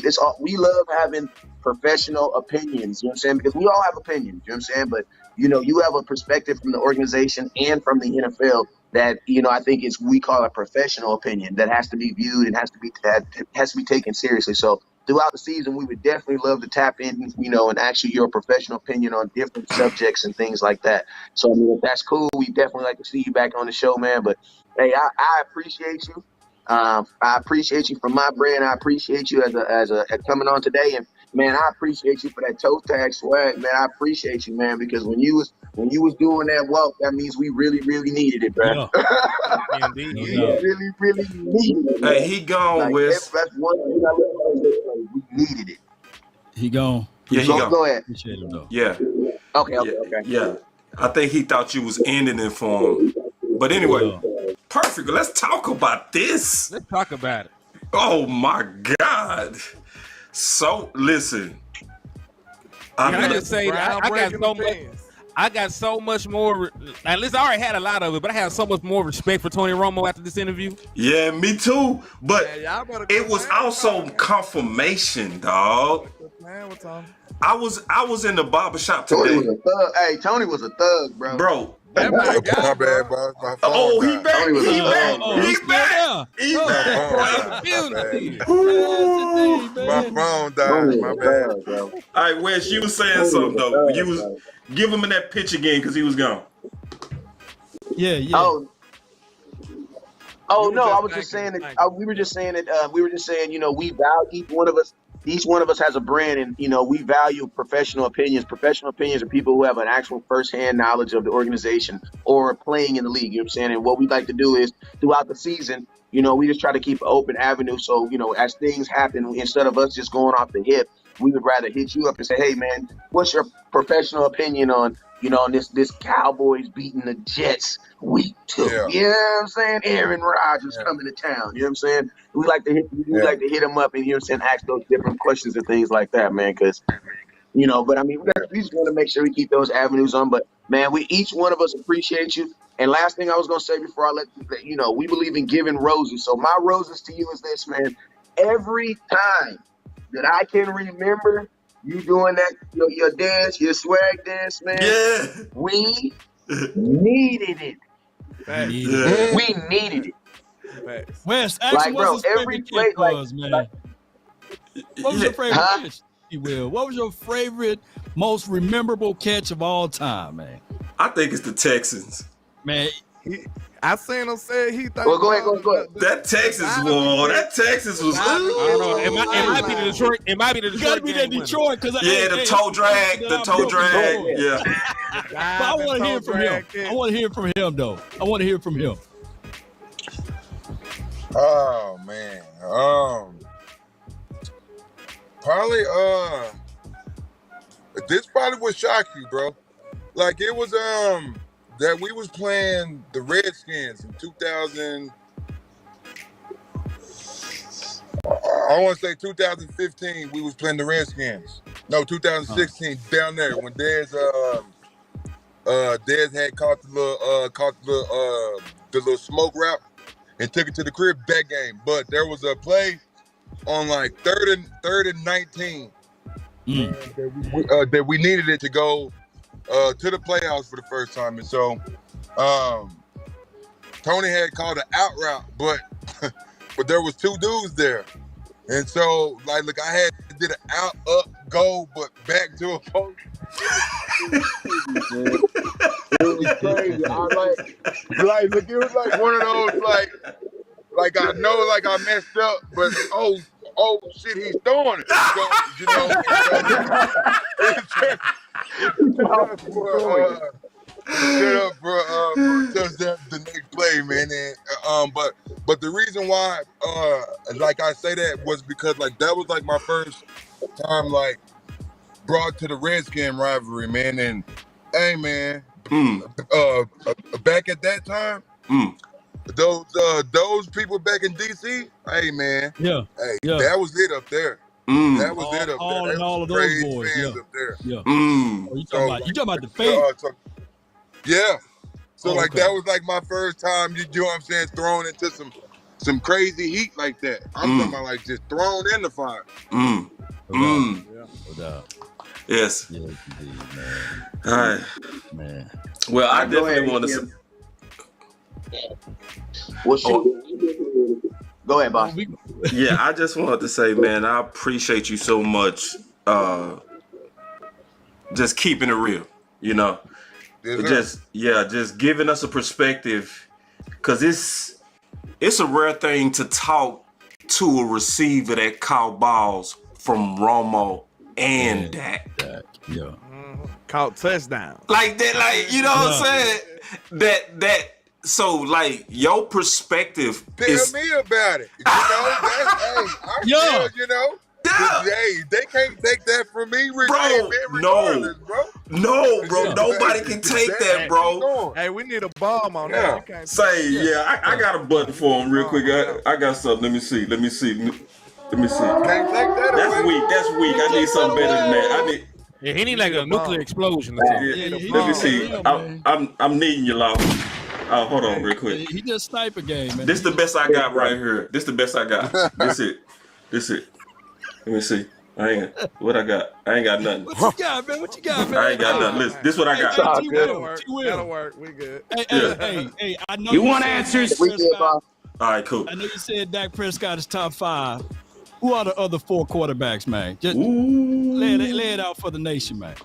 this all. We love having professional opinions, you know what I'm saying? Because we all have opinions, you know what I'm saying? But you have a perspective from the organization and from the NFL that, I think we call a professional opinion that has to be viewed and has to be taken seriously. So throughout the season, we would definitely love to tap in, and actually your professional opinion on different subjects and things like that. So, I mean, if that's cool, we definitely like to see you back on the show, man. But, hey, I appreciate you. I appreciate you from my brand. I appreciate you as coming on today. And, man, I appreciate you for that toe tag swag, man. I appreciate you, man, because when you was doing that walk, that means we really, really needed it, bro. Yeah. Indeed. Really, really needed it. Hey, he gone, Wes. That's one thing I love. We needed it. He gone. Yeah, he gone. Go ahead. Appreciate him, though. Yeah. Okay. Yeah. I think he thought you was ending it for him. But anyway, perfect. Let's talk about this. Let's talk about it. Oh, my God. So, listen. Can I just say that I got so much more. At least I already had a lot of it, but I have so much more respect for Tony Romo after this interview. Yeah, me too. But it was also confirmation, dog. I was in the barbershop today. Tony was a thug, bro. Bro, That my guy, My bro. bad, bro. My phone Oh, he died. back. Tony was He a back. dog, He back. He My back. phone died. My phone died. Tony My was a bad. dog, bro. All right, Wes, you was saying Tony something was a though. You dog, was bro. give him in that pitch again because he was gone. Yeah. Oh You no, I just was just saying thinking, that we were just saying that we were just saying, we value each one of us has a brand, and we value professional opinions. Professional opinions are people who have an actual firsthand knowledge of the organization or playing in the league. You know what I'm saying? And what we like to do is throughout the season, we just try to keep an open avenue. So, as things happen, instead of us just going off the hip, we would rather hit you up and say, hey man, what's your professional opinion on on this Cowboys beating the Jets week 2. Yeah. You know what I'm saying? Aaron Rodgers coming to town. You know what I'm saying? We like to hit him up and ask those different questions and things like that, man. Because but I mean, we just want to make sure we keep those avenues on. But man, each one of us appreciate you. And last thing I was gonna say before I let we believe in giving roses. So my roses to you is this, man. Every time that I can remember you doing that, your dance, your swag dance, man. Yeah. We needed it. We needed it. Wes, actually, what's his every favorite play, kick was, man? What was your favorite catch, if you will? What was your favorite, most memorable catch of all time, man? I think it's the Texans. Man, I seen him say he thought. Well, go ahead. That Texas war. That Texas was. I don't know. It might be the Detroit. It might be the you Detroit. gotta be that Detroit because The toe drag. The toe drag. Yeah. But I want to hear from him. I want to hear from him, though. I want to hear from him. Oh man. Probably this probably would shock you, bro. Like it was that we was playing the Redskins in 2000. I want to say 2015. We was playing the Redskins. No, 2016 down there when Dez had caught the little smoke route and took it to the crib that game. But there was a play on like third and 19 that we needed it to go to the playoffs for the first time. And so Tony had called an out route, but there was two dudes there. And so look, I did an out, up, go, but back to a post. It was crazy. I look, it was like one of those like I know I messed up, but oh shit, he's throwing it. So, set up for touchdown the next play, man. And but the reason why I say that was because that was my first time brought to the Redskin rivalry, man. And hey, man, back at that time, those people back in DC, hey man, that was it up there. That was it up there. And all of those boys, fans up there. Yeah. You talking about the fans? Yeah. So that was my first time, you know what I'm saying, thrown into some crazy heat like that. I'm talking about just thrown in the fire. Yes. Yeah, indeed, man. All right. Man. Well, I definitely want to say. Go ahead, boss. Yeah, I just wanted to say, man, I appreciate you so much. Just keeping it real, just giving us a perspective, because it's a rare thing to talk to a receiver that caught balls from Romo and Dak. Yeah. Caught touchdown. Like that, you know what I'm saying? That. So, your perspective Tell me about it. Hey, they can't take that from me, regardless, bro. No, bro. Nobody can take that, bro. Hey, we need a bomb on that. You can't I got a button for him real quick. I got something. Let me see. Can't take that That's away. That's weak. I need something better than that. He need a nuclear explosion. Let me see. I'm needing you, Law. Hold on real quick. He just sniper game, man. This the best I got right here. This the best I got. This it. Let me see. What I got? I ain't got nothing. What you got, man? What you got, man? I ain't got nothing. Listen, this what I got. Hey, That'll work. We good. Hey, I know You want answers? All right, cool. I know you said Dak Prescott is top 5. Who are the other 4 quarterbacks, man? Just lay it out for the nation, man.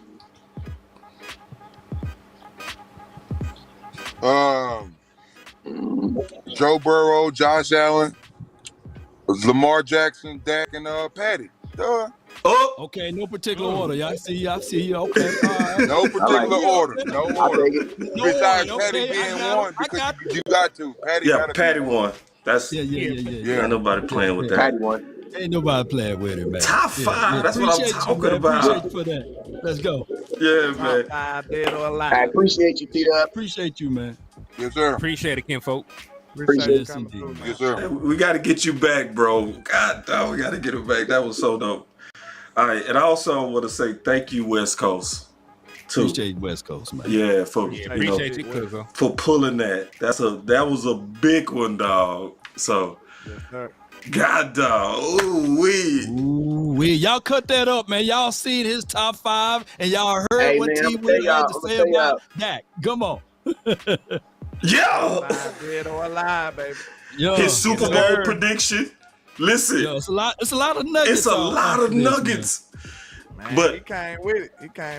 Joe Burrow, Josh Allen, Lamar Jackson, Dak, and Patty. Duh. Oh, okay, no particular order. Y'all see you. Okay, all right. No particular order. No order. Besides order. Patty Okay, being one, because you got to. Patty won. That's yeah. Ain't nobody playing with that. Patty won. Ain't nobody playing with it, man. Top 5. That's what I'm talking about. Appreciate you for that. Let's go. Yeah, man. Top 5, dead or alive. I appreciate you, T-Dub. Appreciate you, man. Yes, sir. Appreciate it, kinfolk. Appreciate it, indeed. Yes, sir. We got to get you back, bro. God damn, we got to get him back. That was so dope. All right, and I also want to say thank you, West Coast. Too. Appreciate West Coast, man. Yeah, appreciate you, for pulling that. That was a big one, dog. So, God, dog. Ooh wee. Y'all cut that up, man. Y'all seen his top 5, and y'all heard what T. Will had to say about Dak. Come on. Yo, dead or alive, baby. Yo, his Super Bowl prediction. Listen, it's a lot of nuggets. It's a lot of nuggets. Man, but he came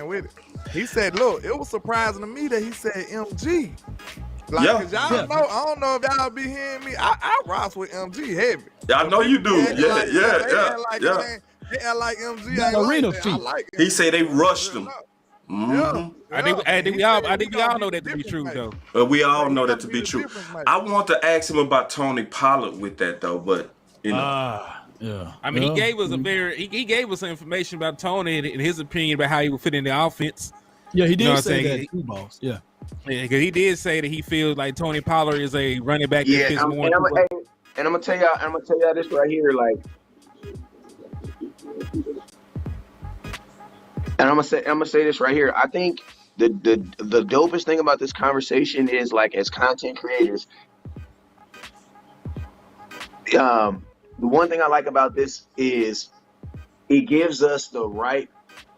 with it. He said, "Look, it was surprising to me that he said MG." Like, cause y'all know, I don't know if y'all be hearing me. I rock with MG heavy. I know you do. Yeah. They act like MG ain't arena like feet. like he said they rushed him. I think we all know that to be true, though. But we all know that to be true. I want to ask him about Tony Pollard with that, though, but you know. Yeah. I mean, he gave us he gave us some information about Tony and his opinion about how he would fit in the offense. Yeah, he did say that too, boss. Yeah, because he did say that he feels like Tony Pollard is a running back. Yeah, and I'm gonna tell y'all this right here, like, and I'm gonna say this right here. I think the dopest thing about this conversation is, like, as content creators, the one thing I like about this is it gives us the right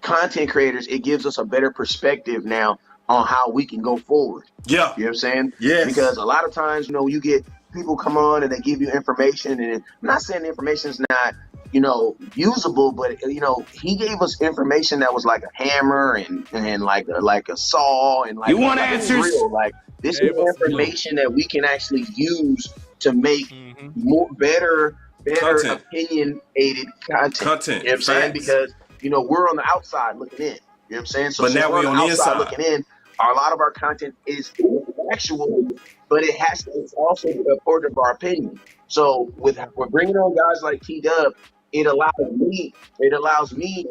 content creators. It gives us a better perspective now on how we can go forward. Yeah. You know what I'm saying? Yes. Because a lot of times, you get people come on and they give you information, and I'm not saying the information is not, usable, but, he gave us information that was like a hammer and like a saw and like, you want answers? Real. Like, this is information that we can actually use to make more better opinionated content. You know what I'm saying? Because, we're on the outside looking in. You know what I'm saying? So but now we're on the inside looking in. A lot of our content is factual, but it's also important of our opinion. So we're bringing on guys like T-Dub, it allows me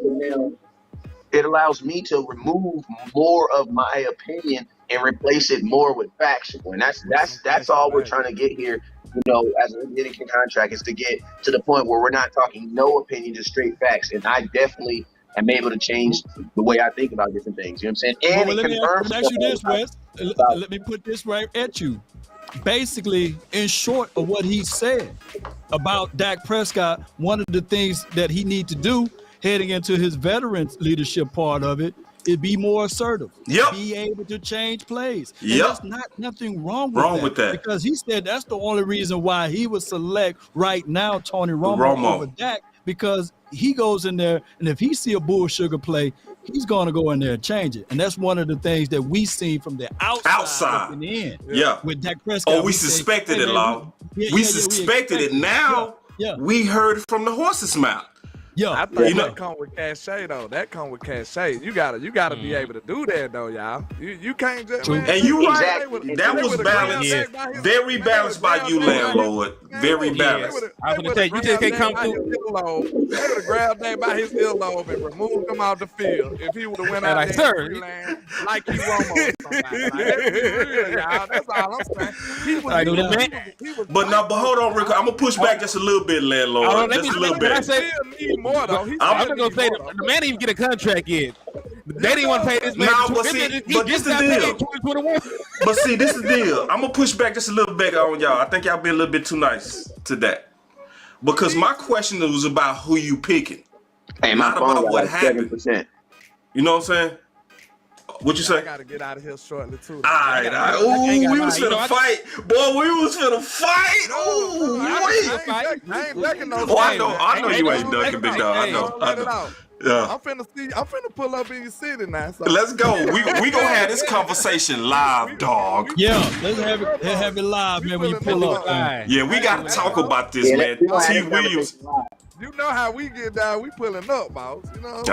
to remove more of my opinion and replace it more with factual. And that's all we're trying to get here. As a Dominican contract, is to get to the point where we're not talking no opinion, just straight facts. And I definitely am able to change the way I think about different things. You know what I'm saying? And let me ask you this, Wes. Let me put this right at you. Basically, in short of what he said about Dak Prescott, one of the things that he needs to do heading into his veteran leadership part of it is be more assertive. Yep. Be able to change plays. Yep. And there's nothing wrong with that. Because he said that's the only reason why he would select right now Tony Romo over Dak, because he goes in there, and if he see a bull sugar play, he's going to go in there and change it. And that's one of the things that we see from the outside. Looking in. Yeah. With Dak Prescott. Oh, we suspected it, Law. We suspected it. Now we heard it from the horse's mouth. Yeah, I think that come with cachet though. That come with cachet. You gotta be able to do that though, y'all. You can't just. Man, and you right. That was balanced. Very balanced by you, landlord. Very balanced. I was gonna say you just can't come through. They would have grabbed that by his earlobe and removed him off the field if he would have went out there like he Romo or somebody. Like, real, y'all. That's all I'm saying. But hold on, Rick. I'm gonna push back just a little bit, landlord. Just a little bit. More, though. I'm gonna say the man didn't even get a contract yet. They didn't want to pay this man. But this is the deal. But see, this is the deal. I'm gonna push back just a little bit on y'all. I think y'all been a little bit too nice to that. Because my question was about who you picking. Hey, my not phone about got what like happened. 7%. You know what I'm saying? What you say? I gotta get out of here shortly too. All right. Ooh, we was finna fight. Boy, we was finna fight. No, I ain't ducking no Oh, fight. I know you ain't ducking, big dog. I know. Yeah. I'm finna pull up in your city now. So. Let's go. We gonna have this conversation live, dog. Yeah, let's have it live, man. When you pull up, man. Yeah, we gotta talk about this, man. T. Williams. You know how we get down. We pulling up, boss. You know.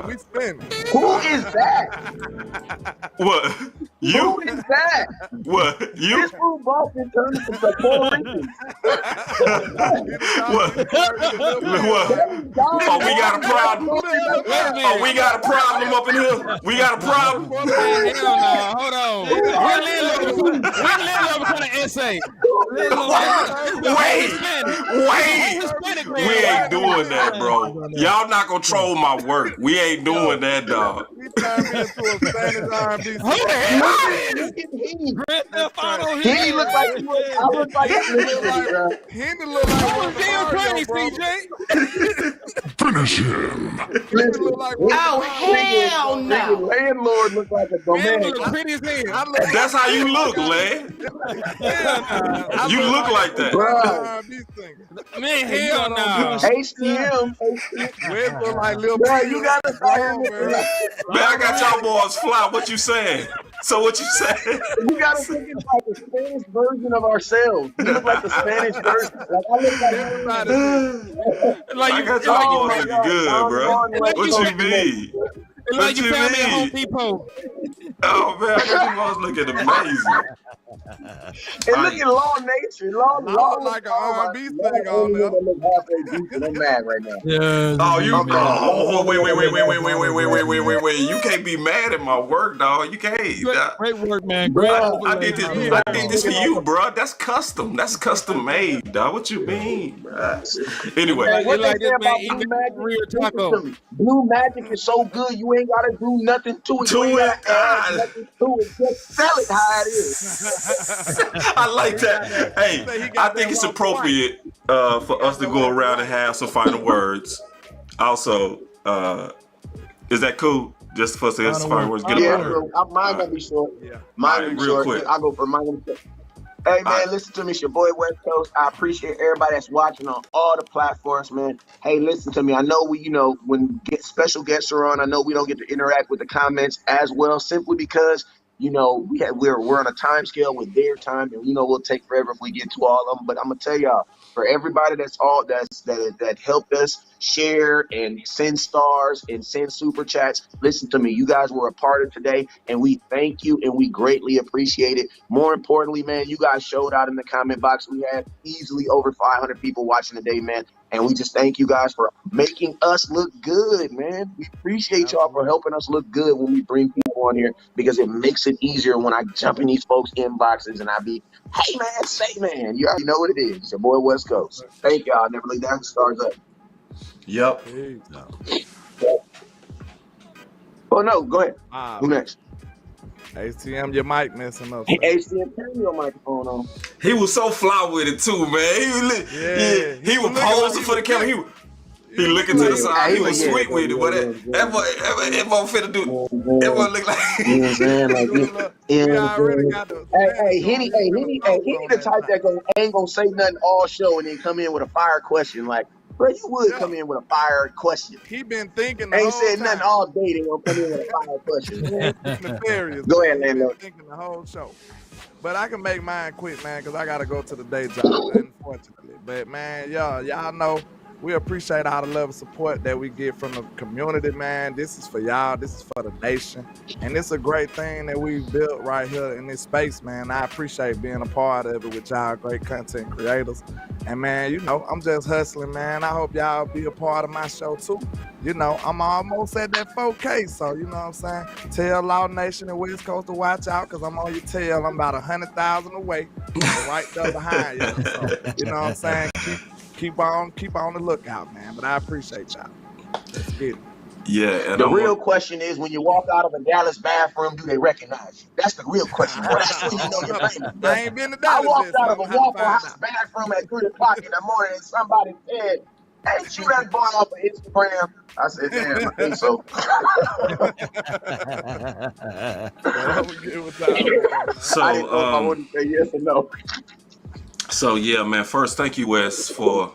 We spinning. Who is that? What? You? Who is that? What? You? This fool Boston turned into the Puerto Rican. What? Oh, we got a problem. Oh, we got a problem up in here. We got a problem. Hell no. Hold on. We're landlord kind of essay. Wait. We ain't doing that, bro. Y'all not gonna troll my work. We ain't doing that, dog. We turned into a Spanish R&B. He look like I look like Henry look like damn funny, CJ. Finish him. oh hell no! Landlord look like a romantic. That's how you look, Lad. You look like that. Man, hell no. HTM. Look like Lil Bro, you gotta fire me. Man, I got y'all boys fly. What you saying? So what you saying? You gotta think it's like a Spanish version of ourselves. You look like the Spanish version. Like I look like I got y'all boys looking good, bro. What you mean? Like you found me at Home Depot. Oh man, I got you boys looking amazing. And look at Law Nature. Law like an R&B thing on there. I'm mad right now. Yeah. Oh, you. Oh, wait. You can't be mad at my work, dog. You can't. Great work, man. I did this for you, bro. That's custom. That's custom made, dog. What you mean, bro? Anyway, Hey, what they say about Blue Magic? Blue Magic is so good, you ain't gotta do nothing to it. You ain't gotta add nothing to it. Just sell it how it is. I like that. Hey, I think it's appropriate for us to go around and have some final words. Also, is that cool? Just for us to have some final words. Get Mine gonna be short. Mine gonna be short. Quick. I'll go for mine. Hey man, listen to me. It's your boy West Coast. I appreciate everybody that's watching on all the platforms, man. Hey, listen to me. I know when special guests are on, I know we don't get to interact with the comments as well, simply because we're on a time scale with their time, and we'll take forever if we get to all of them. But I'm gonna tell y'all, for everybody that helped us share and send stars and send super chats, listen to me. You guys were a part of today, and we thank you and we greatly appreciate it. More importantly, man, you guys showed out in the comment box. We had easily over 500 people watching today, man. And we just thank you guys for making us look good, man. We appreciate y'all for helping us look good when we bring people on here, because it makes it easier when I jump in these folks' inboxes and I be, hey, man, say, man. You already know what it is. It's your boy West Coast. Thank y'all. Never lay down. Stars up. Yep. Oh, no. Go ahead. Who next? HTM, your mic messing up. Hey, HTM, turn your microphone on. He was so fly with it too, man. He was posing for the camera. He looking to the side. He was sweet with it. But that boy finna do. That boy look like. You know what I'm saying? Hey, Henny the type that ain't gonna say nothing all show and then come in with a fire question. Like, bro, you would come in with a fire question. He been thinking. Ain't said nothing all day. They gonna come in with a fire question. Nefarious. Go ahead, landlord. Thinking the whole show. But I can make mine quick, man, because I gotta go to the day job, unfortunately. But man, y'all know we appreciate all the love and support that we get from the community, man. This is for y'all. This is for the nation. And it's a great thing that we built right here in this space, man. I appreciate being a part of it with y'all great content creators. And, man, I'm just hustling, man. I hope y'all be a part of my show, too. I'm almost at that 4K, so, you know what I'm saying? Tell Law Nation and West Coast to watch out, because I'm on your tail. I'm about 100,000 away, right there behind you. So, you know what I'm saying? Keep on the lookout, man. But I appreciate y'all. Let's get it. Yeah. And the real question is, when you walk out of a Dallas bathroom, do they recognize you? That's the real question. Boy, that's when you know you're famous. I ain't been to Dallas. I walked out of a Waffle House bathroom at 3 o'clock in the morning, and somebody said, Ain't you that boy off of Instagram? I said, damn, I think so. So, I didn't know if I wanted to say yes or no. So yeah, man. First, thank you, Wes, for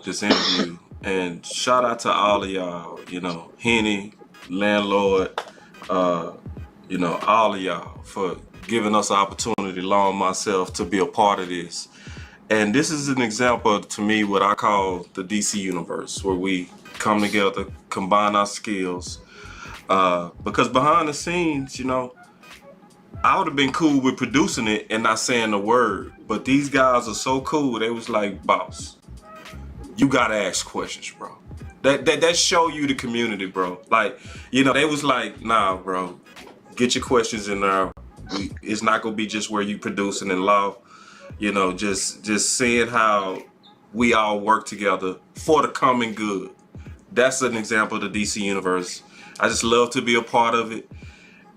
this interview, and shout out to all of y'all. You know, Henny, landlord, you know, all of y'all for giving us an opportunity, along myself, to be a part of this. And this is an example to me what I call the DC universe, where we come together, combine our skills. Because behind the scenes, you know, I would have been cool with producing it and not saying a word. But these guys are so cool. They was like, boss, you gotta ask questions, bro. That show you the community, bro. Like, you know, they was like, nah, bro, get your questions in there. It's not gonna be just where you producing in law. You know, just seeing how we all work together for the common good. That's an example of the DC universe. I just love to be a part of it,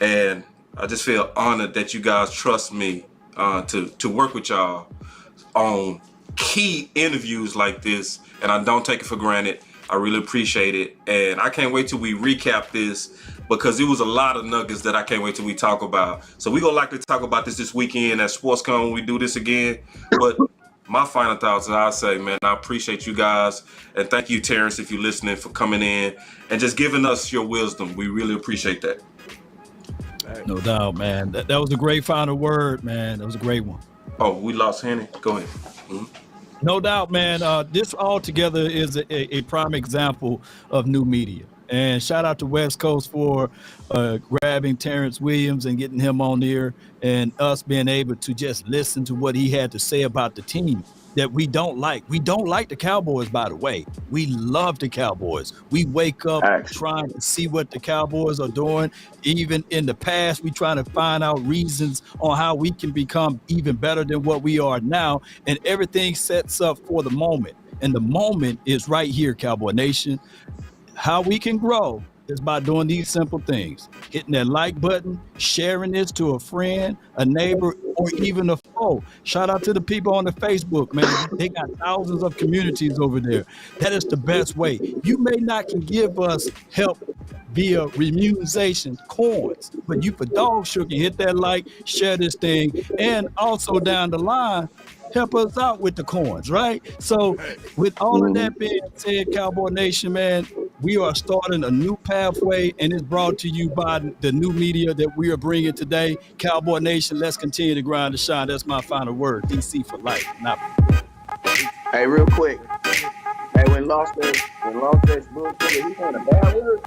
and I just feel honored that you guys trust me to work with y'all on key interviews like this, and I don't take it for granted. I really appreciate it, and I can't wait till we recap this, because it was a lot of nuggets that I can't wait till we talk about. So we gonna likely talk about this weekend at SportsCon when we do this again. But my final thoughts, I say, man, I appreciate you guys, and thank you, Terrance, if you're listening, for coming in and just giving us your wisdom. We really appreciate that. No doubt, man. That was a great final word, man. That was a great one. Oh, we lost Henny. Go ahead. Mm-hmm. No doubt, man. This altogether is a prime example of new media. And shout out to West Coast for grabbing Terrance Williams and getting him on there, and us being able to just listen to what he had to say about the team that we don't like. We don't like the Cowboys, by the way. We love the Cowboys. We wake up trying to see what the Cowboys are doing. Even in the past, we trying to find out reasons on how we can become even better than what we are now. And everything sets up for the moment. And the moment is right here, Cowboy Nation. How we can grow is by doing these simple things: hitting that like button, sharing this to a friend, a neighbor, or even a foe. Shout out to the people on the Facebook, man. They got thousands of communities over there. That is the best way. You may not can give us help via remuneration coins, but you for dog sure can hit that like, share this thing, and also down the line, help us out with the coins, right? So with all of that being said, Cowboy Nation, man, we are starting a new pathway, and it's brought to you by the new media that we are bringing today. Cowboy Nation, let's continue to grind and shine. That's my final word. DC for life. Hey, real quick. Hey, when Lost says bullshit, he saying a bad word?